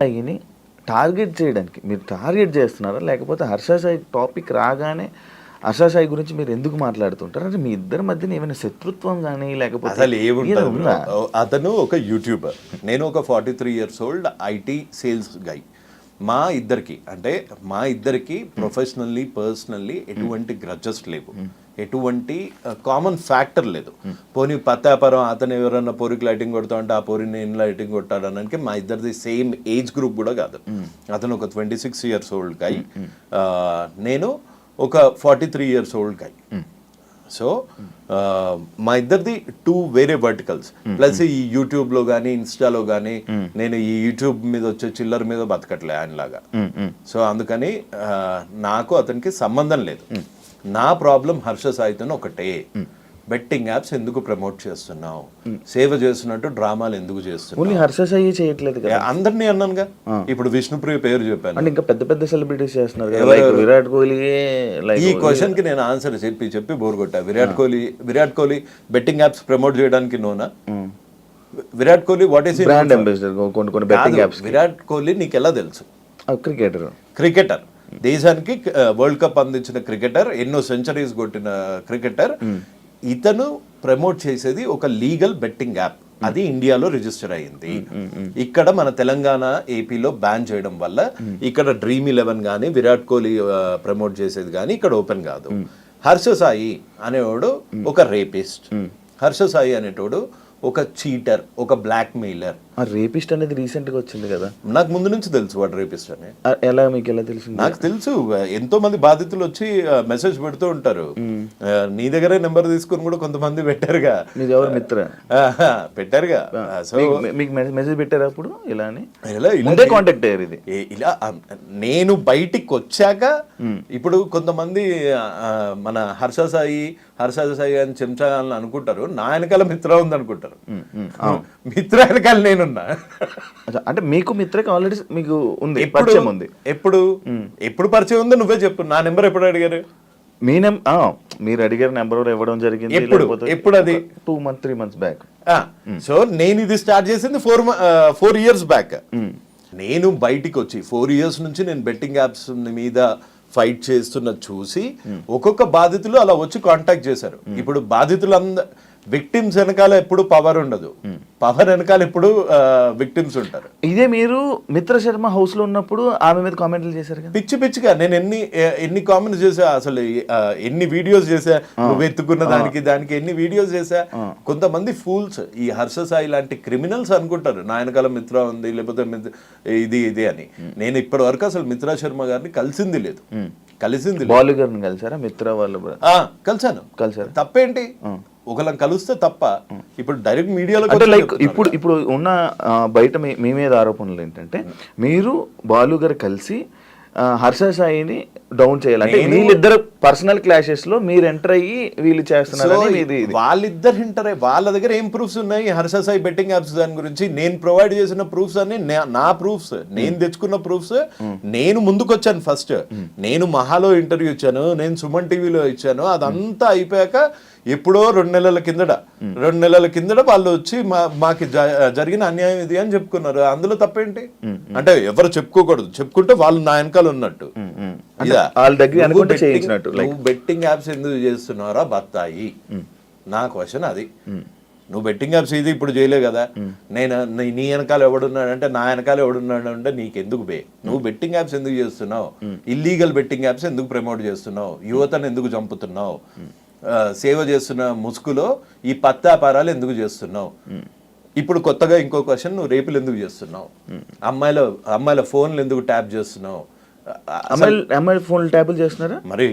సాయిని target చేయడానికి మీరు target చేస్తున్నారా, లేకపోతే హర్ష సాయి టాపిక్ రాగానే హర్ష సాయి గురించి మీరు ఎందుకు మాట్లాడుతుంటారు? అంటే మీ ఇద్దరి మధ్యన ఏమైనా శత్రుత్వం కానీ లేకపోతే అసలు ఏముంటుందా? అతను ఒక యూట్యూబర్, నేను ఒక 43 years old ఐటీ సేల్స్ గై. మా ఇద్దరికి ప్రొఫెషనల్లీ పర్సనల్లీ ఎటువంటి గ్రడ్జెస్ లేవు, ఎటువంటి కామన్ ఫ్యాక్టర్ లేదు. పోనీ పత్తాపరం అతను ఎవరన్నా పోరికి లైటింగ్ కొడతా అంటే ఆ పోరిని నేను లైటింగ్ కొట్టాడనడానికి మా ఇద్దరిది సేమ్ ఏజ్ గ్రూప్ కూడా కాదు. అతను ఒక 26 years old గై, నేను ఒక 43 years old గై. సో మా ఇద్దరిది 2 వేరే వర్టికల్స్. ప్లస్ ఈ యూట్యూబ్లో కానీ ఇన్స్టాలో కానీ నేను ఈ యూట్యూబ్ మీద వచ్చే చిల్లర మీద బతకట్లే ఆయనలాగా. సో అందుకని నాకు అతనికి సంబంధం లేదు. నా ప్రాబ్లం హర్ష సాయితో ఒకటే, బెట్టింగ్ యాప్స్ ఎందుకు ప్రమోట్ చేస్తున్నావు, సేవ చేస్తున్నట్టు డ్రామాలు ఎందుకు చేస్తున్నావు? హర్ష సాయి చేయట్లేదు కదా, అందరినీ అన్నానుగా. ఇప్పుడు విష్ణుప్రియ పేరు చెప్పాను, ఇంకా పెద్ద పెద్ద సెలబ్రిటీస్ చేస్తున్నారు, విరాట్ కోహ్లీ. ఈ క్వశ్చన్ కి నేను ఆన్సర్ చెప్పి బోర్ కొట్టా. Virat Kohli betting apps promote చేయడానికి నోనా? Virat Kohli what is brand ambassador కొన్ని బెట్టింగ్ యాప్స్. విరాట్ కోహ్లీ నీకు ఎలా తెలుసు? క్రికెటర్, దేశానికి వరల్డ్ కప్ అందించిన క్రికెటర్, ఎన్నో సెంచరీస్ కొట్టిన క్రికెటర్. ఇతను ప్రమోట్ చేసేది ఒక లీగల్ బెట్టింగ్ యాప్, అది ఇండియాలో రిజిస్టర్ అయ్యింది. ఇక్కడ మన తెలంగాణ ఏపీలో బ్యాన్ చేయడం వల్ల ఇక్కడ Dream11 కానీ విరాట్ కోహ్లీ ప్రమోట్ చేసేది కానీ ఇక్కడ ఓపెన్ కాదు. హర్ష సాయి అనేవాడు ఒక రేపిస్ట్, హర్ష సాయి అనేటోడు ఒక చీటర్, ఒక బ్లాక్ మెయిలర్. రేపిస్ట్ అనేది రీసెంట్ గా వచ్చింది కదా, నాకు ముందు నుంచి తెలుసు వాడు రేపిస్ట్ అని. ఎలా మీకు ఎలా తెలుసు? నాకు తెలుసు, ఎంతో మంది బాధితులు వచ్చి మెసేజ్ పెడుతూ ఉంటారు. నీ దగ్గరే నెంబర్ తీసుకుని కూడా కొంతమంది పెట్టారుగా. మీరు ఎవరు మిత్ర పెట్టారుగా? సో మీకు మెసేజ్ పెట్టారు అప్పుడు ఇలా అని? ఇలా కాంటాక్ట్ అయ్యారు. ఇది ఇలా నేను బయటికి వచ్చాక ఇప్పుడు కొంతమంది మన హర్ష సాయి అని చెంచా అని అనుకుంటారు, నా వెనకాల మిత్ర ఉంది అనుకుంటారు. మిత్ర వెనకాల నేనున్నా. అంటే మీకు మిత్రకి ఆల్రెడీ మీకు ఉంది, పరిచయం ఉంది. ఎప్పుడు పరిచయం ఉందో నువ్వే చెప్పు. నా నెంబర్ ఎప్పుడు అడిగారు? మీరు అడిగారు నెంబర్ ఇవ్వడం జరిగింది. ఎప్పుడు అది? 2-3 months బ్యాక్. సో నేను ఇది స్టార్ట్ చేసింది 4 years బ్యాక్. నేను బయటికి వచ్చి 4 years నుంచి నేను బెట్టింగ్ యాప్స్ మీద ఫైట్ చేస్తున్న చూసి ఒక్కొక్క బాధితులు అలా వచ్చి కాంటాక్ట్ చేశారు. ఇప్పుడు విక్టిమ్స్ వెనకాల ఎప్పుడు పవర్ ఉండదు, పవర్ వెనకాల ఎప్పుడు విక్టిమ్స్ ఉంటారు. ఇదే మీరు మిత్ర శర్మ హౌస్ లో ఉన్నప్పుడు ఆమె మీద కామెంట్లు చేశారు కదా, పిచ్చిగా. నేను ఎన్ని కామెంట్స్ చేసా, అసలు ఎన్ని వీడియోస్ చేసా, నువ్వు ఎత్తుకున్న దానికి ఎన్ని వీడియోస్ చేసా. కొంతమంది ఫూల్స్, ఈ హర్ష సాయి లాంటి క్రిమినల్స్ అనుకుంటారు నా వెనకాల మిత్ర ఉంది లేకపోతే ఇది అని. నేను ఇప్పటి వరకు అసలు మిత్రా శర్మ గారిని కలిసింది లేదు. బాలు గారిని కలిసారా? మిత్ర వాళ్ళు కలిసారు. తప్పేంటి? ఒకళ్ళని కలిస్తే తప్ప. ఇప్పుడు డైరెక్ట్ మీడియాలో ఇప్పుడు ఉన్న బయట మీ మీద ఆరోపణలు ఏంటంటే మీరు బాలు గారు కలిసి హర్ష సాయిని డౌన్ చేయాలంటే వీళ్ళిద్దరు పర్సనల్ క్లాషెస్ లో మీరు ఎంటర్ అయ్యి వీళ్ళు చేస్తున్నారు. వాళ్ళిద్దరు ఎంటర్ అయ్యి వాళ్ళ దగ్గర ఏం ప్రూఫ్స్ ఉన్నాయి హర్ష సాయి బెట్టింగ్ యాప్స్ దాని గురించి? నేను ప్రొవైడ్ చేసిన ప్రూఫ్స్ అన్ని నా ప్రూఫ్స్, నేను తెచ్చుకున్న ప్రూఫ్స్. నేను ముందుకు వచ్చాను ఫస్ట్. నేను మహాలో ఇంటర్వ్యూ ఇచ్చాను, నేను సుమన్ టీవీలో ఇచ్చాను. అదంతా అయిపోయాక ఎప్పుడో 2 నెలల కిందట వాళ్ళు వచ్చి మాకు జరిగిన అన్యాయం ఇది అని చెప్పుకున్నారు. అందులో తప్పేంటి? అంటే ఎవరు చెప్పుకోకూడదు, చెప్పుకుంటే వాళ్ళు నా వెనకాల ఉన్నట్టు. బెట్టింగ్ యాప్స్ ఎందుకు చేస్తున్నారా బత్తాయి? నా క్వశ్చన్ అది. నువ్వు బెట్టింగ్ యాప్స్ ఇది ఇప్పుడు చేయలేవు కదా. నేను నీ వెనకాల ఎవడున్నాడంటే నా వెనకాల ఎవడున్నాడు అంటే నీకెందుకు నువ్వు బెట్టింగ్ యాప్స్ ఎందుకు చేస్తున్నావు? ఇల్లీగల్ బెట్టింగ్ యాప్స్ ఎందుకు ప్రమోట్ చేస్తున్నావు? యువతను ఎందుకు చంపుతున్నావు? సేవ చేస్తున్న ముసుగులో ఈ పత్తాపారాలు ఎందుకు చేస్తున్నావు? ఇప్పుడు కొత్తగా ఇంకో క్వశ్చన్, నువ్వు రేపులు ఎందుకు చేస్తున్నావు? అమ్మాయిల ఫోన్లు ఎందుకు ట్యాప్ చేస్తున్నావు? అమ్మాయిల ఫోన్లు ట్యాపులు చేస్తున్నారా? మరి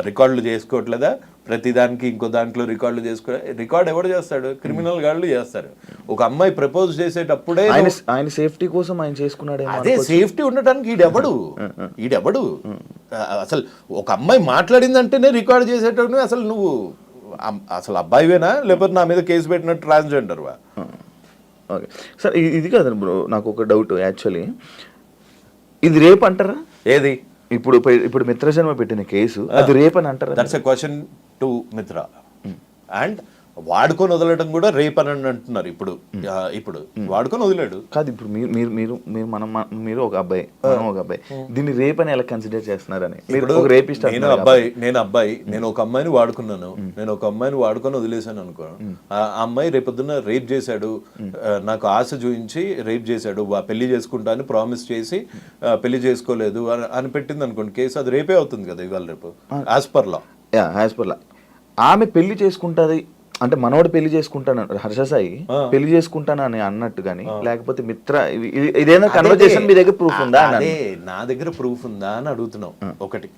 రికార్డులు చేసుకోవట్లేదా? ప్రతిదానికి ఇంకో దాంట్లో రికార్డ్ ఎవడు చేస్తాడు? క్రిమినల్ గాళ్ళు చేస్తారు. ఒక అమ్మాయి ప్రపోజ్ చేసేటప్పుడే ఆయన సేఫ్టీ కోసం ఆయన చేసుకున్నాడు. అదే సేఫ్టీ ఉండటానికి ఈడెవడు అసలు ఒక అమ్మాయి మాట్లాడిందంటేనే రికార్డ్ చేసేటప్పుడు అసలు నువ్వు అసలు అబ్బాయివేనా లేకపోతే నా మీద కేసు పెట్టినట్టు ట్రాన్స్జెండర్వా? ఓకే సార్, ఇది కాదు బ్రో, నాకు ఒక డౌట్. యాక్చువల్లీ ఇది రేప్ అంటారా? ఏది? ఇప్పుడు మిత్ర శర్మ పెట్టిన కేసు అది రేప్ అని అంటారా? దట్స్ ఎ క్వశ్చన్ టు మిత్ర. అండ్ వాడుకొని వదలడం కూడా రేప్ అని అంటున్నారు ఇప్పుడు. ఇప్పుడు వాడుకొని వదిలాడు కాదు. ఇప్పుడు మీరు మీరు మీరు మనం మీరు ఒక అబ్బాయి, మనం ఒక అబ్బాయి, దీన్ని రేప్ అని ఎలా కన్సిడర్ చేస్తున్నారని? మీరు ఒక రేపిస్ట్. నేను ఒక అమ్మాయిని వాడుకున్నాను, నేను ఒక అమ్మాయిని వాడుకొని వదిలేసాను అనుకో, ఆ అమ్మాయి రేపొద్దున రేప్ చేశాడు, నాకు ఆశ చూపించి రేప్ చేశాడు, పెళ్లి చేసుకుంటా అని ప్రామిస్ చేసి పెళ్లి చేసుకోలేదు అని పెట్టింది అనుకోండి కేసు, అది రేపే అవుతుంది కదా ఇవాళ రేపు యాజ్ పర్ లా. ఆమె పెళ్లి చేసుకుంటది అంటే మనోడు పెళ్లి చేసుకుంటాను, హర్షసాయి పెళ్లి చేసుకుంటాను అని అన్నట్టు గానీ, లేకపోతే మిత్ర ఇదేనా కన్వర్జేషన్ మీ దగ్గర ప్రూఫ్ ఉందా? అదే నా దగ్గర ప్రూఫ్ ఉందా అని అడుగుతున్నావు. ఒకటి,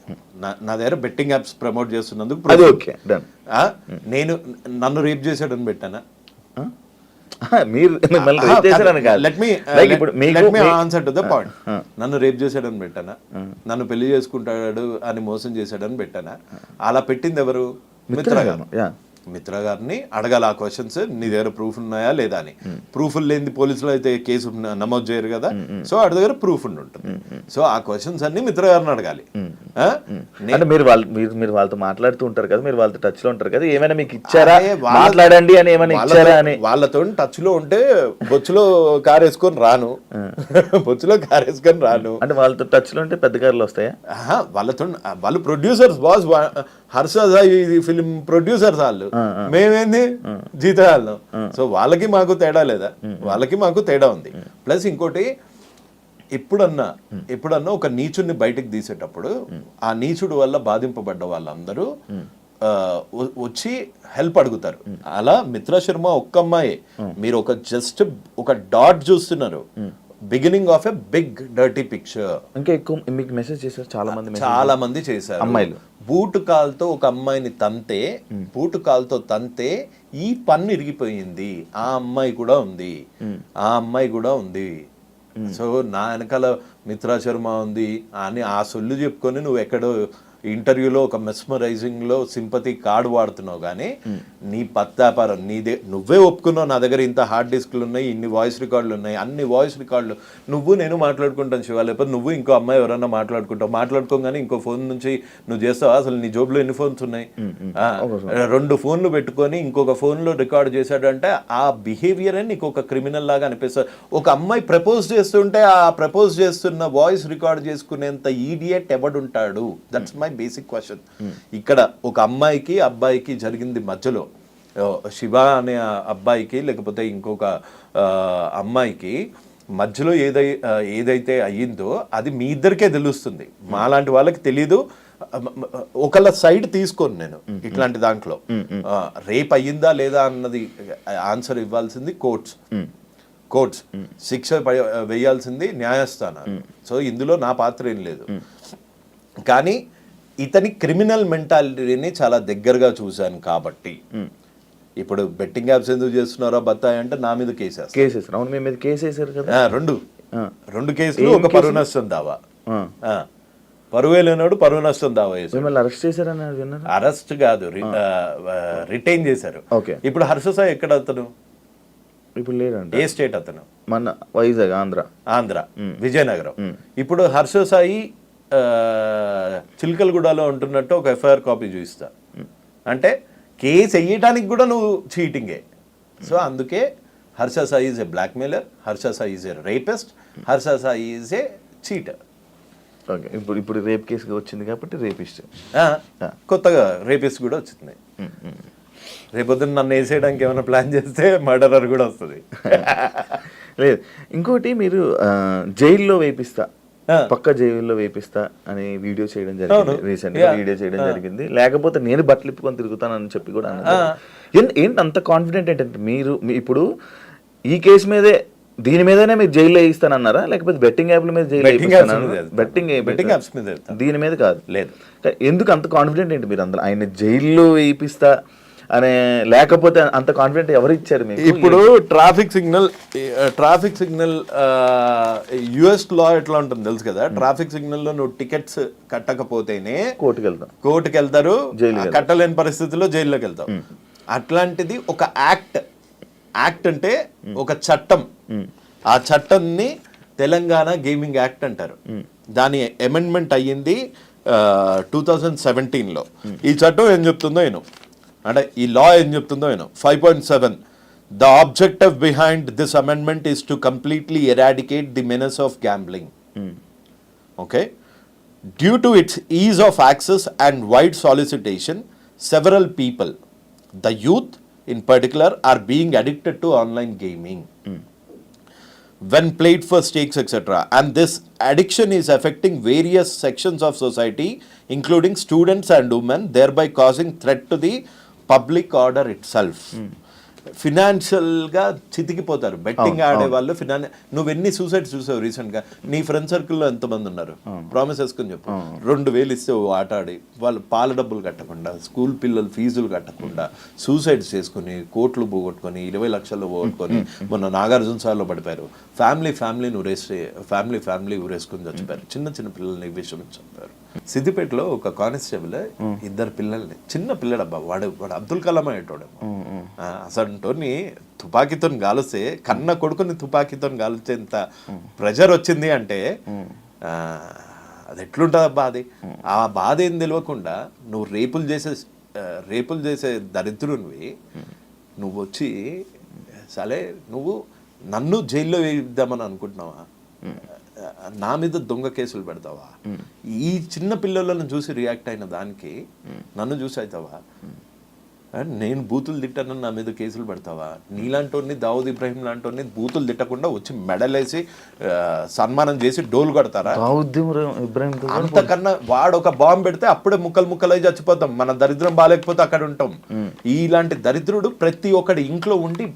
నా దగ్గర బెట్టింగ్ యాప్స్ ప్రమోట్ చేస్తున్నందుకు అది ఓకే డన్. నేను నన్ను రేప్ చేశాడని పెట్టానా? మీరు ఆన్సర్ టు ద పాయింట్. నన్ను రేప్ చేశాడని పెట్టానా? నన్ను పెళ్లి చేసుకుంటాడు అని మోసం చేశాడని పెట్టానా? అలా పెట్టింది ఎవరు? మిత్ర గారు. మిత్ర గారిని అడగాలి ఆ క్వశ్చన్స్, నీ దగ్గర ప్రూఫ్ ఉన్నాయా లేదా అని. ప్రూఫ్ లేని పోలీసులు అయితే కేసు నమోదు చేయరు కదా, సో వాడి దగ్గర ప్రూఫ్ ఉంటుంది. సో ఆ క్వశ్చన్స్ అన్ని మిత్ర గారిని అడగాలి. అంటే మీరు వాళ్ళతో మాట్లాడుతూ ఉంటారు కదా, మీరు వాళ్ళతో టచ్ లో ఉంటారు కదా, ఏమైనా మీకు ఇచ్చారా మాట్లాడండి అని ఏమైనా ఇచ్చారా అని? వాళ్ళతో టచ్ లో ఉంటే బొచ్చులో కార్ వేసుకొని రాను, బొచ్చులో కార్ వేసుకొని రాను. అంటే వాళ్ళతో టచ్ లో ఉంటే పెద్ద కార్లు వస్తాయా? వాళ్ళతో వాళ్ళు producers boss, Harsha film producers వాళ్ళు, మేమేంది జీతగాళ్ళం. సో వాళ్ళకి మాకు తేడా లేదా? వాళ్ళకి మాకు తేడా ఉంది. ప్లస్ ఇంకోటి, ఎప్పుడన్నా ఒక నీచుడిని బయటకు తీసేటప్పుడు ఆ నీచుడు వల్ల బాధింపబడ్డ వాళ్ళందరూ వచ్చి హెల్ప్ అడుగుతారు. అలా మిత్ర శర్మ ఒక్క అమ్మాయి, మీరు జస్ట్ ఒక డాట్ చూస్తున్నారు, beginning of a big dirty picture. ఇంకా ఎక్కువ మీకు మెసేజ్ చేశారు చాలా మంది చేశారు. అమ్మాయిలు బూటు కాల్తో ఒక అమ్మాయిని బూటు కాల్తో తంతే ఈ పన్ను ఇరిగిపోయింది, ఆ అమ్మాయి కూడా ఉంది. సో నా వెనకాల మిత్రా శర్మ ఉంది అని ఆ సొల్లు చెప్పుకొని నువ్వు ఎక్కడో ఇంటర్వ్యూలో ఒక మెస్మరైజింగ్ లో సింపతి కార్డు వాడుతున్నావు, కానీ నీ పత్తాపారం నువ్వే ఒప్పుకున్నావు. నా దగ్గర ఇంత హార్డ్ డిస్క్లు ఉన్నాయి, ఇన్ని వాయిస్ రికార్డులు ఉన్నాయి, అన్ని వాయిస్ రికార్డులు నేను మాట్లాడుకుంటాను శివ, లేకపోతే నువ్వు ఇంకో అమ్మాయి ఎవరన్నా మాట్లాడుకోగానే ఇంకో ఫోన్ నుంచి నువ్వు చేస్తావా? అసలు నీ జోబులో ఎన్ని ఫోన్స్ ఉన్నాయి? 2 ఫోన్లు పెట్టుకొని ఇంకొక ఫోన్ లో రికార్డ్ చేశాడు అంటే ఆ బిహేవియర్ నీకు ఒక క్రిమినల్ లాగా అనిపిస్తుంది. ఒక అమ్మాయి ప్రపోజ్ చేస్తుంటే ఆ ప్రపోజ్ చేస్తున్న వాయిస్ రికార్డ్ చేసుకునేంత ఈడియట్ ఎవడుంటాడు? That's my basic question. ఇక్కడ ఒక అమ్మాయికి అబ్బాయికి జరిగింది మధ్యలో, శివ అనే అబ్బాయికి లేకపోతే ఇంకొక అమ్మాయికి మధ్యలో ఏదైతే అయ్యిందో అది మీ ఇద్దరికే తెలుస్తుంది, మాలాంటి వాళ్ళకి తెలీదు. ఒకళ్ళ సైడ్ తీసుకోను నేను ఇట్లాంటి దాంట్లో. రేప్ అయ్యిందా లేదా అన్నది ఆన్సర్ ఇవ్వాల్సింది కోర్ట్స్, శిక్ష వేయాల్సింది న్యాయస్థానాలు. సో ఇందులో నా పాత్ర ఏం లేదు. కానీ ఇతని క్రిమినల్ మెంటాలిటీని చాలా దగ్గరగా చూశాను కాబట్టి, ఇప్పుడు బెట్టింగ్ యాప్స్ ఎందుకు చేస్తున్నారో బత్తాయి అంటే నా మీద కేసేస్తారు. అవును, మీ మీద కేసేసారు కదా. రెండు కేసులు, ఒక పరువు నష్టం దావా. పరువే లేనాడు పరువు నష్టం దావా మిమ్మల్ని అరెస్ట్ చేశారని విన్నారు? అరెస్ట్ కాదు, రిటైన్ చేశారు. ఇప్పుడు హర్షసాయి ఎక్కడ అతను? ఇప్పుడు లేదండి. ఏ స్టేట్ అతను? మన వైజాగ్, ఆంధ్ర విజయనగరం. ఇప్పుడు హర్షసాయి చిలకలగూడలో ఉంటున్నట్టు ఒక ఎఫ్ఐఆర్ కాపీ చూపిస్తా అంటే కేసు వేయడానికి కూడా నువ్వు చీటింగే. సో అందుకే Harsha Sai is a blackmailer, Harsha Sai is a rapist, Harsha Sai is a cheater. Okay, ఇప్పుడు రేప్ కేసు వచ్చింది కాబట్టి రేపిస్ట్, కొత్తగా రేపిస్ట్ కూడా వచ్చింది. రేపొద్దున నన్ను వేసేయడానికి ఏమైనా ప్లాన్ చేస్తే మర్డరర్ కూడా వస్తుంది. లేదు, ఇంకోటి మీరు జైల్లో వేపిస్తా, పక్క జైల్లో వేపిస్తా అని వీడియో చేయడం జరిగింది, రీసెంట్ గా వీడియో చేయడం జరిగింది. లేకపోతే నేను బట్టలు ఇప్పుకొని తిరుగుతానని చెప్పి కూడా అన్నారు. ఏంటి అంత కాన్ఫిడెంట్ ఏంటంటే మీరు ఇప్పుడు ఈ కేసు మీదే, దీని మీదనే మీరు జైల్లో వేయిస్తానన్నారా, లేకపోతే బెట్టింగ్ యాప్ల మీద జైల్లో బెట్టింగ్ యాప్స్ మీద దీని మీద కాదు? లేదు. ఎందుకు అంత కాన్ఫిడెంట్ ఏంటి మీరు అందులో? ఆయన జైల్లో వేయిస్తా అనే, లేకపోతే అంత కాన్ఫిడెంట్ ఎవరు ఇచ్చారు మీకు? ఇప్పుడు ట్రాఫిక్ సిగ్నల్ యుఎస్ లా ఎట్లా ఉంటుంది తెలుసు కదా. ట్రాఫిక్ సిగ్నల్ లో నువ్వు టికెట్స్ కట్టకపోతేనే కోర్టుకి వెళ్తారు, కట్టలేని పరిస్థితుల్లో జైల్లోకి వెళ్తావు. అట్లాంటిది ఒక యాక్ట్ అంటే ఒక చట్టం. ఆ చట్టాన్ని తెలంగాణ గేమింగ్ యాక్ట్ అంటారు. దాని అమెండ్మెంట్ అయ్యింది 2017లో. ఈ చట్టం ఏం చెప్తుందో నేను, అంటే ఈ లా ఏం చెప్తుందో నేను 5.7 the objective behind this amendment is to completely eradicate the menace of gambling. Okay, due to its ease of access and wide solicitation several people, the youth in particular, are being addicted to online gaming when played for stakes, etc. And this addiction is affecting various sections of society, including students and women, thereby causing threat to the public order itself. ఫినాన్షియల్గా చితికిపోతారు betting ఆడే వాళ్ళు. నువ్వు ఎన్ని suicides చూసావు రీసెంట్గా? నీ friend సర్కిల్లో ఎంతమంది ఉన్నారు? ప్రామిస్ వేసుకొని చెప్పు. 2,000 ఇస్తే ఆట ఆడి వాళ్ళు పాల డబ్బులు కట్టకుండా, స్కూల్ పిల్లలు ఫీజులు కట్టకుండా సూసైడ్స్ చేసుకుని కోట్లు పోగొట్టుకొని 20 లక్షలు పోగొట్టుకొని మొన్న నాగార్జున సార్లో పడిపోయారు. ఫ్యామిలీ ఊరేసుకొని చచ్చిపోయారు. చిన్న పిల్లల్ని విషయం చంపారు. సిద్దిపేటలో ఒక కానిస్టేబుల్ 2 పిల్లల్ని, చిన్న పిల్లడబ్బా, వాడు అబ్దుల్ కలాం అయ్యేటోడేమో, అసలుని తుపాకీతో గాలిస్తే, కన్న కొడుకుని తుపాకీతో గాలిచేంత ప్రెజర్ వచ్చింది అంటే అది ఎట్లుంటుంది అబ్బా. అది ఆ బాధ ఏం తెలియకుండా నువ్వు రేపులు చేసే దరిద్రునివి నువ్వు వచ్చి సరే నువ్వు నన్ను జైల్లో వేయిద్దామని అనుకుంటున్నావా? నా మీద దొంగ కేసులు పెడతావా? ఈ చిన్న పిల్లలను చూసి రియాక్ట్ అయిన దానికి నన్ను చూసి అవుతావా? నేను బూతులు తిట్టానని నా మీద కేసులు పెడతావా? నీలాంటి దావుద్ ఇబ్రాహిం లాంటి బూతులు తిట్టకుండా వచ్చి మెడలేసి సన్మానం చేసి డోలు కొడతారా? అంతకన్నా వాడు ఒక బాంబు పెడితే అప్పుడే ముక్కలై చచ్చిపోతాం. మన దరిద్రం బాగాలేకపోతే అక్కడ ఉంటాం. ఇలాంటి దరిద్రుడు ప్రతి ఒక్కడి ఇంట్లో ఉండి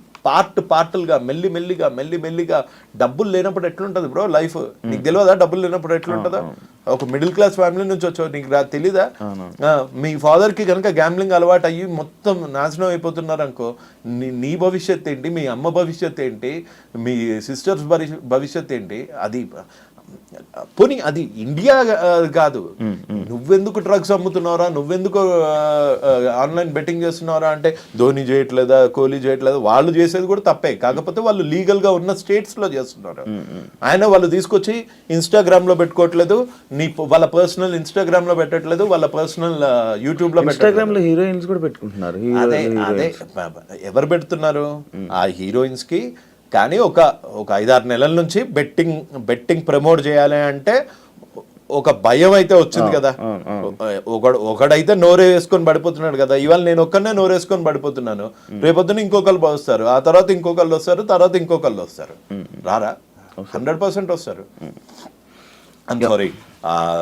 పార్టులుగా మెల్లిమెల్లిగా డబ్బులు లేనప్పుడు ఎట్లుంటది బ్రో లైఫ్? నీకు తెలియదా డబ్బులు లేనప్పుడు ఎట్లుంటుందో? ఒక మిడిల్ క్లాస్ ఫ్యామిలీ నుంచి వచ్చావు, నీకు తెలీదా? మీ ఫాదర్ కి కనుక గ్యాంబ్లింగ్ అలవాటు అయ్యి మొత్తం నాశనం అయిపోతున్నారు అనుకో, నీ భవిష్యత్ ఏంటి? మీ అమ్మ భవిష్యత్ ఏంటి? మీ సిస్టర్స్ భవిష్యత్ ఏంటి? అది పోనీ అది ఇండియా కాదు. నువ్వెందుకు డ్రగ్స్ అమ్ముతున్నారా, నువ్వెందుకు ఆన్లైన్ బెట్టింగ్ చేస్తున్నారా అంటే ధోని చేయట్లేదా, కోహ్లీ చేయట్లేదా? వాళ్ళు చేసేది కూడా తప్పే, కాకపోతే వాళ్ళు లీగల్ గా ఉన్న స్టేట్స్ లో చేస్తున్నారు. వాళ్ళు తీసుకొచ్చి ఇన్స్టాగ్రామ్ లో పెట్టుకోవట్లేదు, వాళ్ళ పర్సనల్ ఇన్స్టాగ్రామ్ లో పెట్టట్లేదు, వాళ్ళ పర్సనల్ యూట్యూబ్ లో ఇన్స్టాగ్రామ్ లో హీరోయిన్స్ కూడా పెట్టుకుంటున్నారు. అదే ఎవరు పెడుతున్నారు? ఆ హీరోయిన్స్ కి. కానీ ఒక 5-6 నెలల నుంచి బెట్టింగ్ ప్రమోట్ చేయాలి అంటే ఒక భయం అయితే వచ్చింది కదా. ఒకడైతే నోరే వేసుకొని పడిపోతున్నాడు కదా. ఇవాళ నేను ఒక్కనే నోరేసుకొని పడిపోతున్నాను, రేపొద్దున ఇంకొకళ్ళు వస్తారు, ఆ తర్వాత ఇంకొకళ్ళు వస్తారు, తర్వాత ఇంకొకళ్ళు వస్తారు. రారా? 100% వస్తారు. సారీ,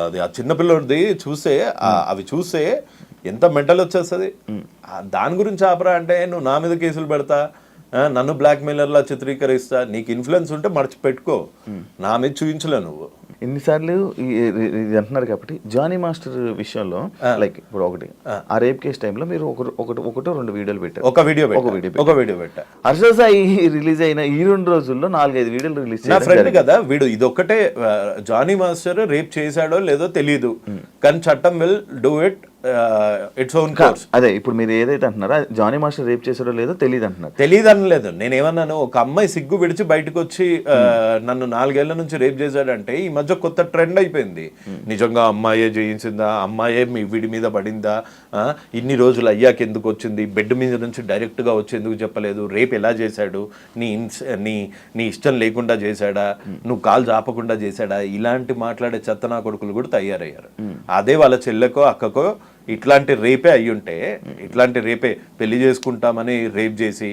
అది ఆ చిన్నపిల్లడిది చూస్తే అవి చూస్తే ఎంత మెంటల్ వచ్చేస్తుంది. దాని గురించి ఆపరా అంటే నువ్వు నా మీద కేసులు పెడతా, నన్ను బ్లాక్ మెయిలర్లా చిత్రీకరిస్తా. నీకు ఇన్ఫ్లుయెన్స్ ఉంటే మర్చిపెట్టుకో, నా మీద చూపించలే నువ్వు. ఎన్నిసార్లు ఇది అంటున్నారు కాబట్టి జానీ మాస్టర్ విషయంలో లైక్ ఇప్పుడు ఆ రేప్ కేసు టైంలో మీరు ఒకటో 2 వీడియోలు పెట్టారు. ఒక వీడియో పెట్టా. హర్ష సాయి రిలీజ్ అయిన ఈ 2 రోజుల్లో 4-5 వీడియోలు రిలీజ్. నా ఫ్రెండ్ కదా వీడు. ఇదొక్కటే జానీ మాస్టర్ రేప్ చేశాడో లేదో తెలియదు, కానీ చట్టం will do it its own course. అదే ఇప్పుడు మీరు ఏదైతే అంటున్నారో జానీ మాస్టర్ రేప్ చేసాడో లేదో తెలియదు అంటున్నారు. తెలియదు అనలేదు. నేనేమన్నాను, ఒక అమ్మాయి సిగ్గు విడిచి బయటకు వచ్చి నన్ను 4 ఏళ్ల నుంచి రేప్ చేశాడంటే ఈ మధ్య కొత్త ట్రెండ్ అయిపోయింది. నిజంగా అమ్మాయే చేయించిందా, అమ్మాయే వీడి మీద పడిందా, ఇన్ని రోజులు అయ్యాక ఎందుకు వచ్చింది, బెడ్ మీద నుంచి డైరెక్ట్ గా వచ్చి ఎందుకు చెప్పలేదు, రేప్ ఎలా చేశాడు, నీ ఇష్టం లేకుండా చేశాడా, నువ్వు కాలు చాపకుండా చేశాడా, ఇలాంటి మాట్లాడే చెత్తనా కొడుకులు కూడా తయారయ్యారు. అదే వాళ్ళ చెల్లెకో అక్కకో ఇట్లాంటి రేపే అయ్యుంటే, ఇట్లాంటి రేపే పెళ్లి చేసుకుంటామని రేప్ చేసి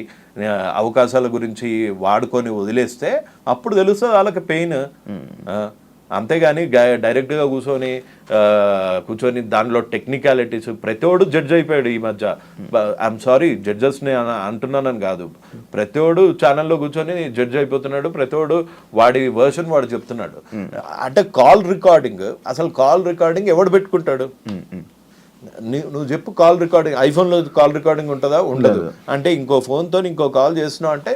అవకాశాల గురించి వాడుకొని వదిలేస్తే అప్పుడు తెలుస్తుంది వాళ్ళకి పెయిన్. అంతేగాని డైరెక్ట్గా కూర్చొని దానిలో టెక్నికాలిటీస్ ప్రతివాడు జడ్జ్ అయిపోయాడు ఈ మధ్య. ఐఎమ్ సారీ జడ్జెస్ని అంటున్నానని కాదు, ప్రతివాడు ఛానల్లో కూర్చొని జడ్జ్ అయిపోతున్నాడు, ప్రతివాడు వాడి వర్షన్ వాడు చెప్తున్నాడు. అంటే కాల్ రికార్డింగ్, అసలు కాల్ రికార్డింగ్ ఎవడు పెట్టుకుంటాడు? నువ్వు చెప్పు. కాల్ రికార్డింగ్ ఐఫోన్లో కాల్ రికార్డింగ్ ఉంటుందా? ఉండదు. అంటే ఇంకో ఫోన్తో ఇంకో కాల్ చేస్తున్నావు అంటే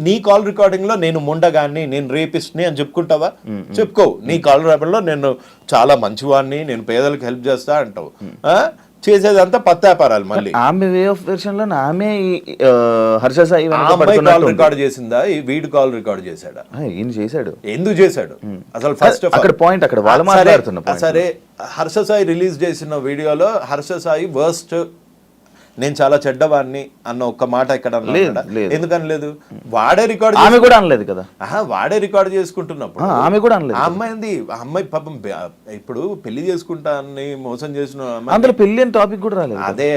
నీ కాల్ రికార్డింగ్లో నేను ముండగాన్ని, నేను రేపిస్ట్ని అని చెప్పుకుంటావా? చెప్పుకోవు. నీ కాల్ రికార్డింగ్లో నేను చాలా మంచివాడిని, నేను పేదలకు హెల్ప్ చేస్తా అంటావు. చేసేదంతా పత్తాపారాలు. మళ్ళీ ఆమె వే ఆఫ్ వెర్షన్ లో ఆమె హర్ష సాయి కాల్ రికార్డ్ చేసిందా, వీడు కాల్ రికార్డ్ చేశాడా? ఈయన చేశాడు. ఎందుకు చేశాడు అసలు? ఫస్ట్ అక్కడ పాయింట్ అక్కడ వాళ్ళు మాట్లాడుతున్నారు. సరే, హర్ష సాయి రిలీజ్ చేసిన వీడియోలో హర్ష సాయి వర్స్ట్ నేను చాలా చెడ్డవాడిని అన్న ఒక్క మాట ఎక్కడ అన్నాడా? లేదు. ఎందుకని లేదు? వాడే రికార్డ్ ఆమె కూడా అనలేదు కదా, వాడే రికార్డ్ చేసుకుంటున్నప్పుడు ఆమె కూడా అనలేదు. ఆ అమ్మాయి పాపం ఇప్పుడు పెళ్లి చేసుకుంటా అని మోసం చేసిన అందులో పెళ్లి అని టాపిక్ కూడా రాలేదు. అదే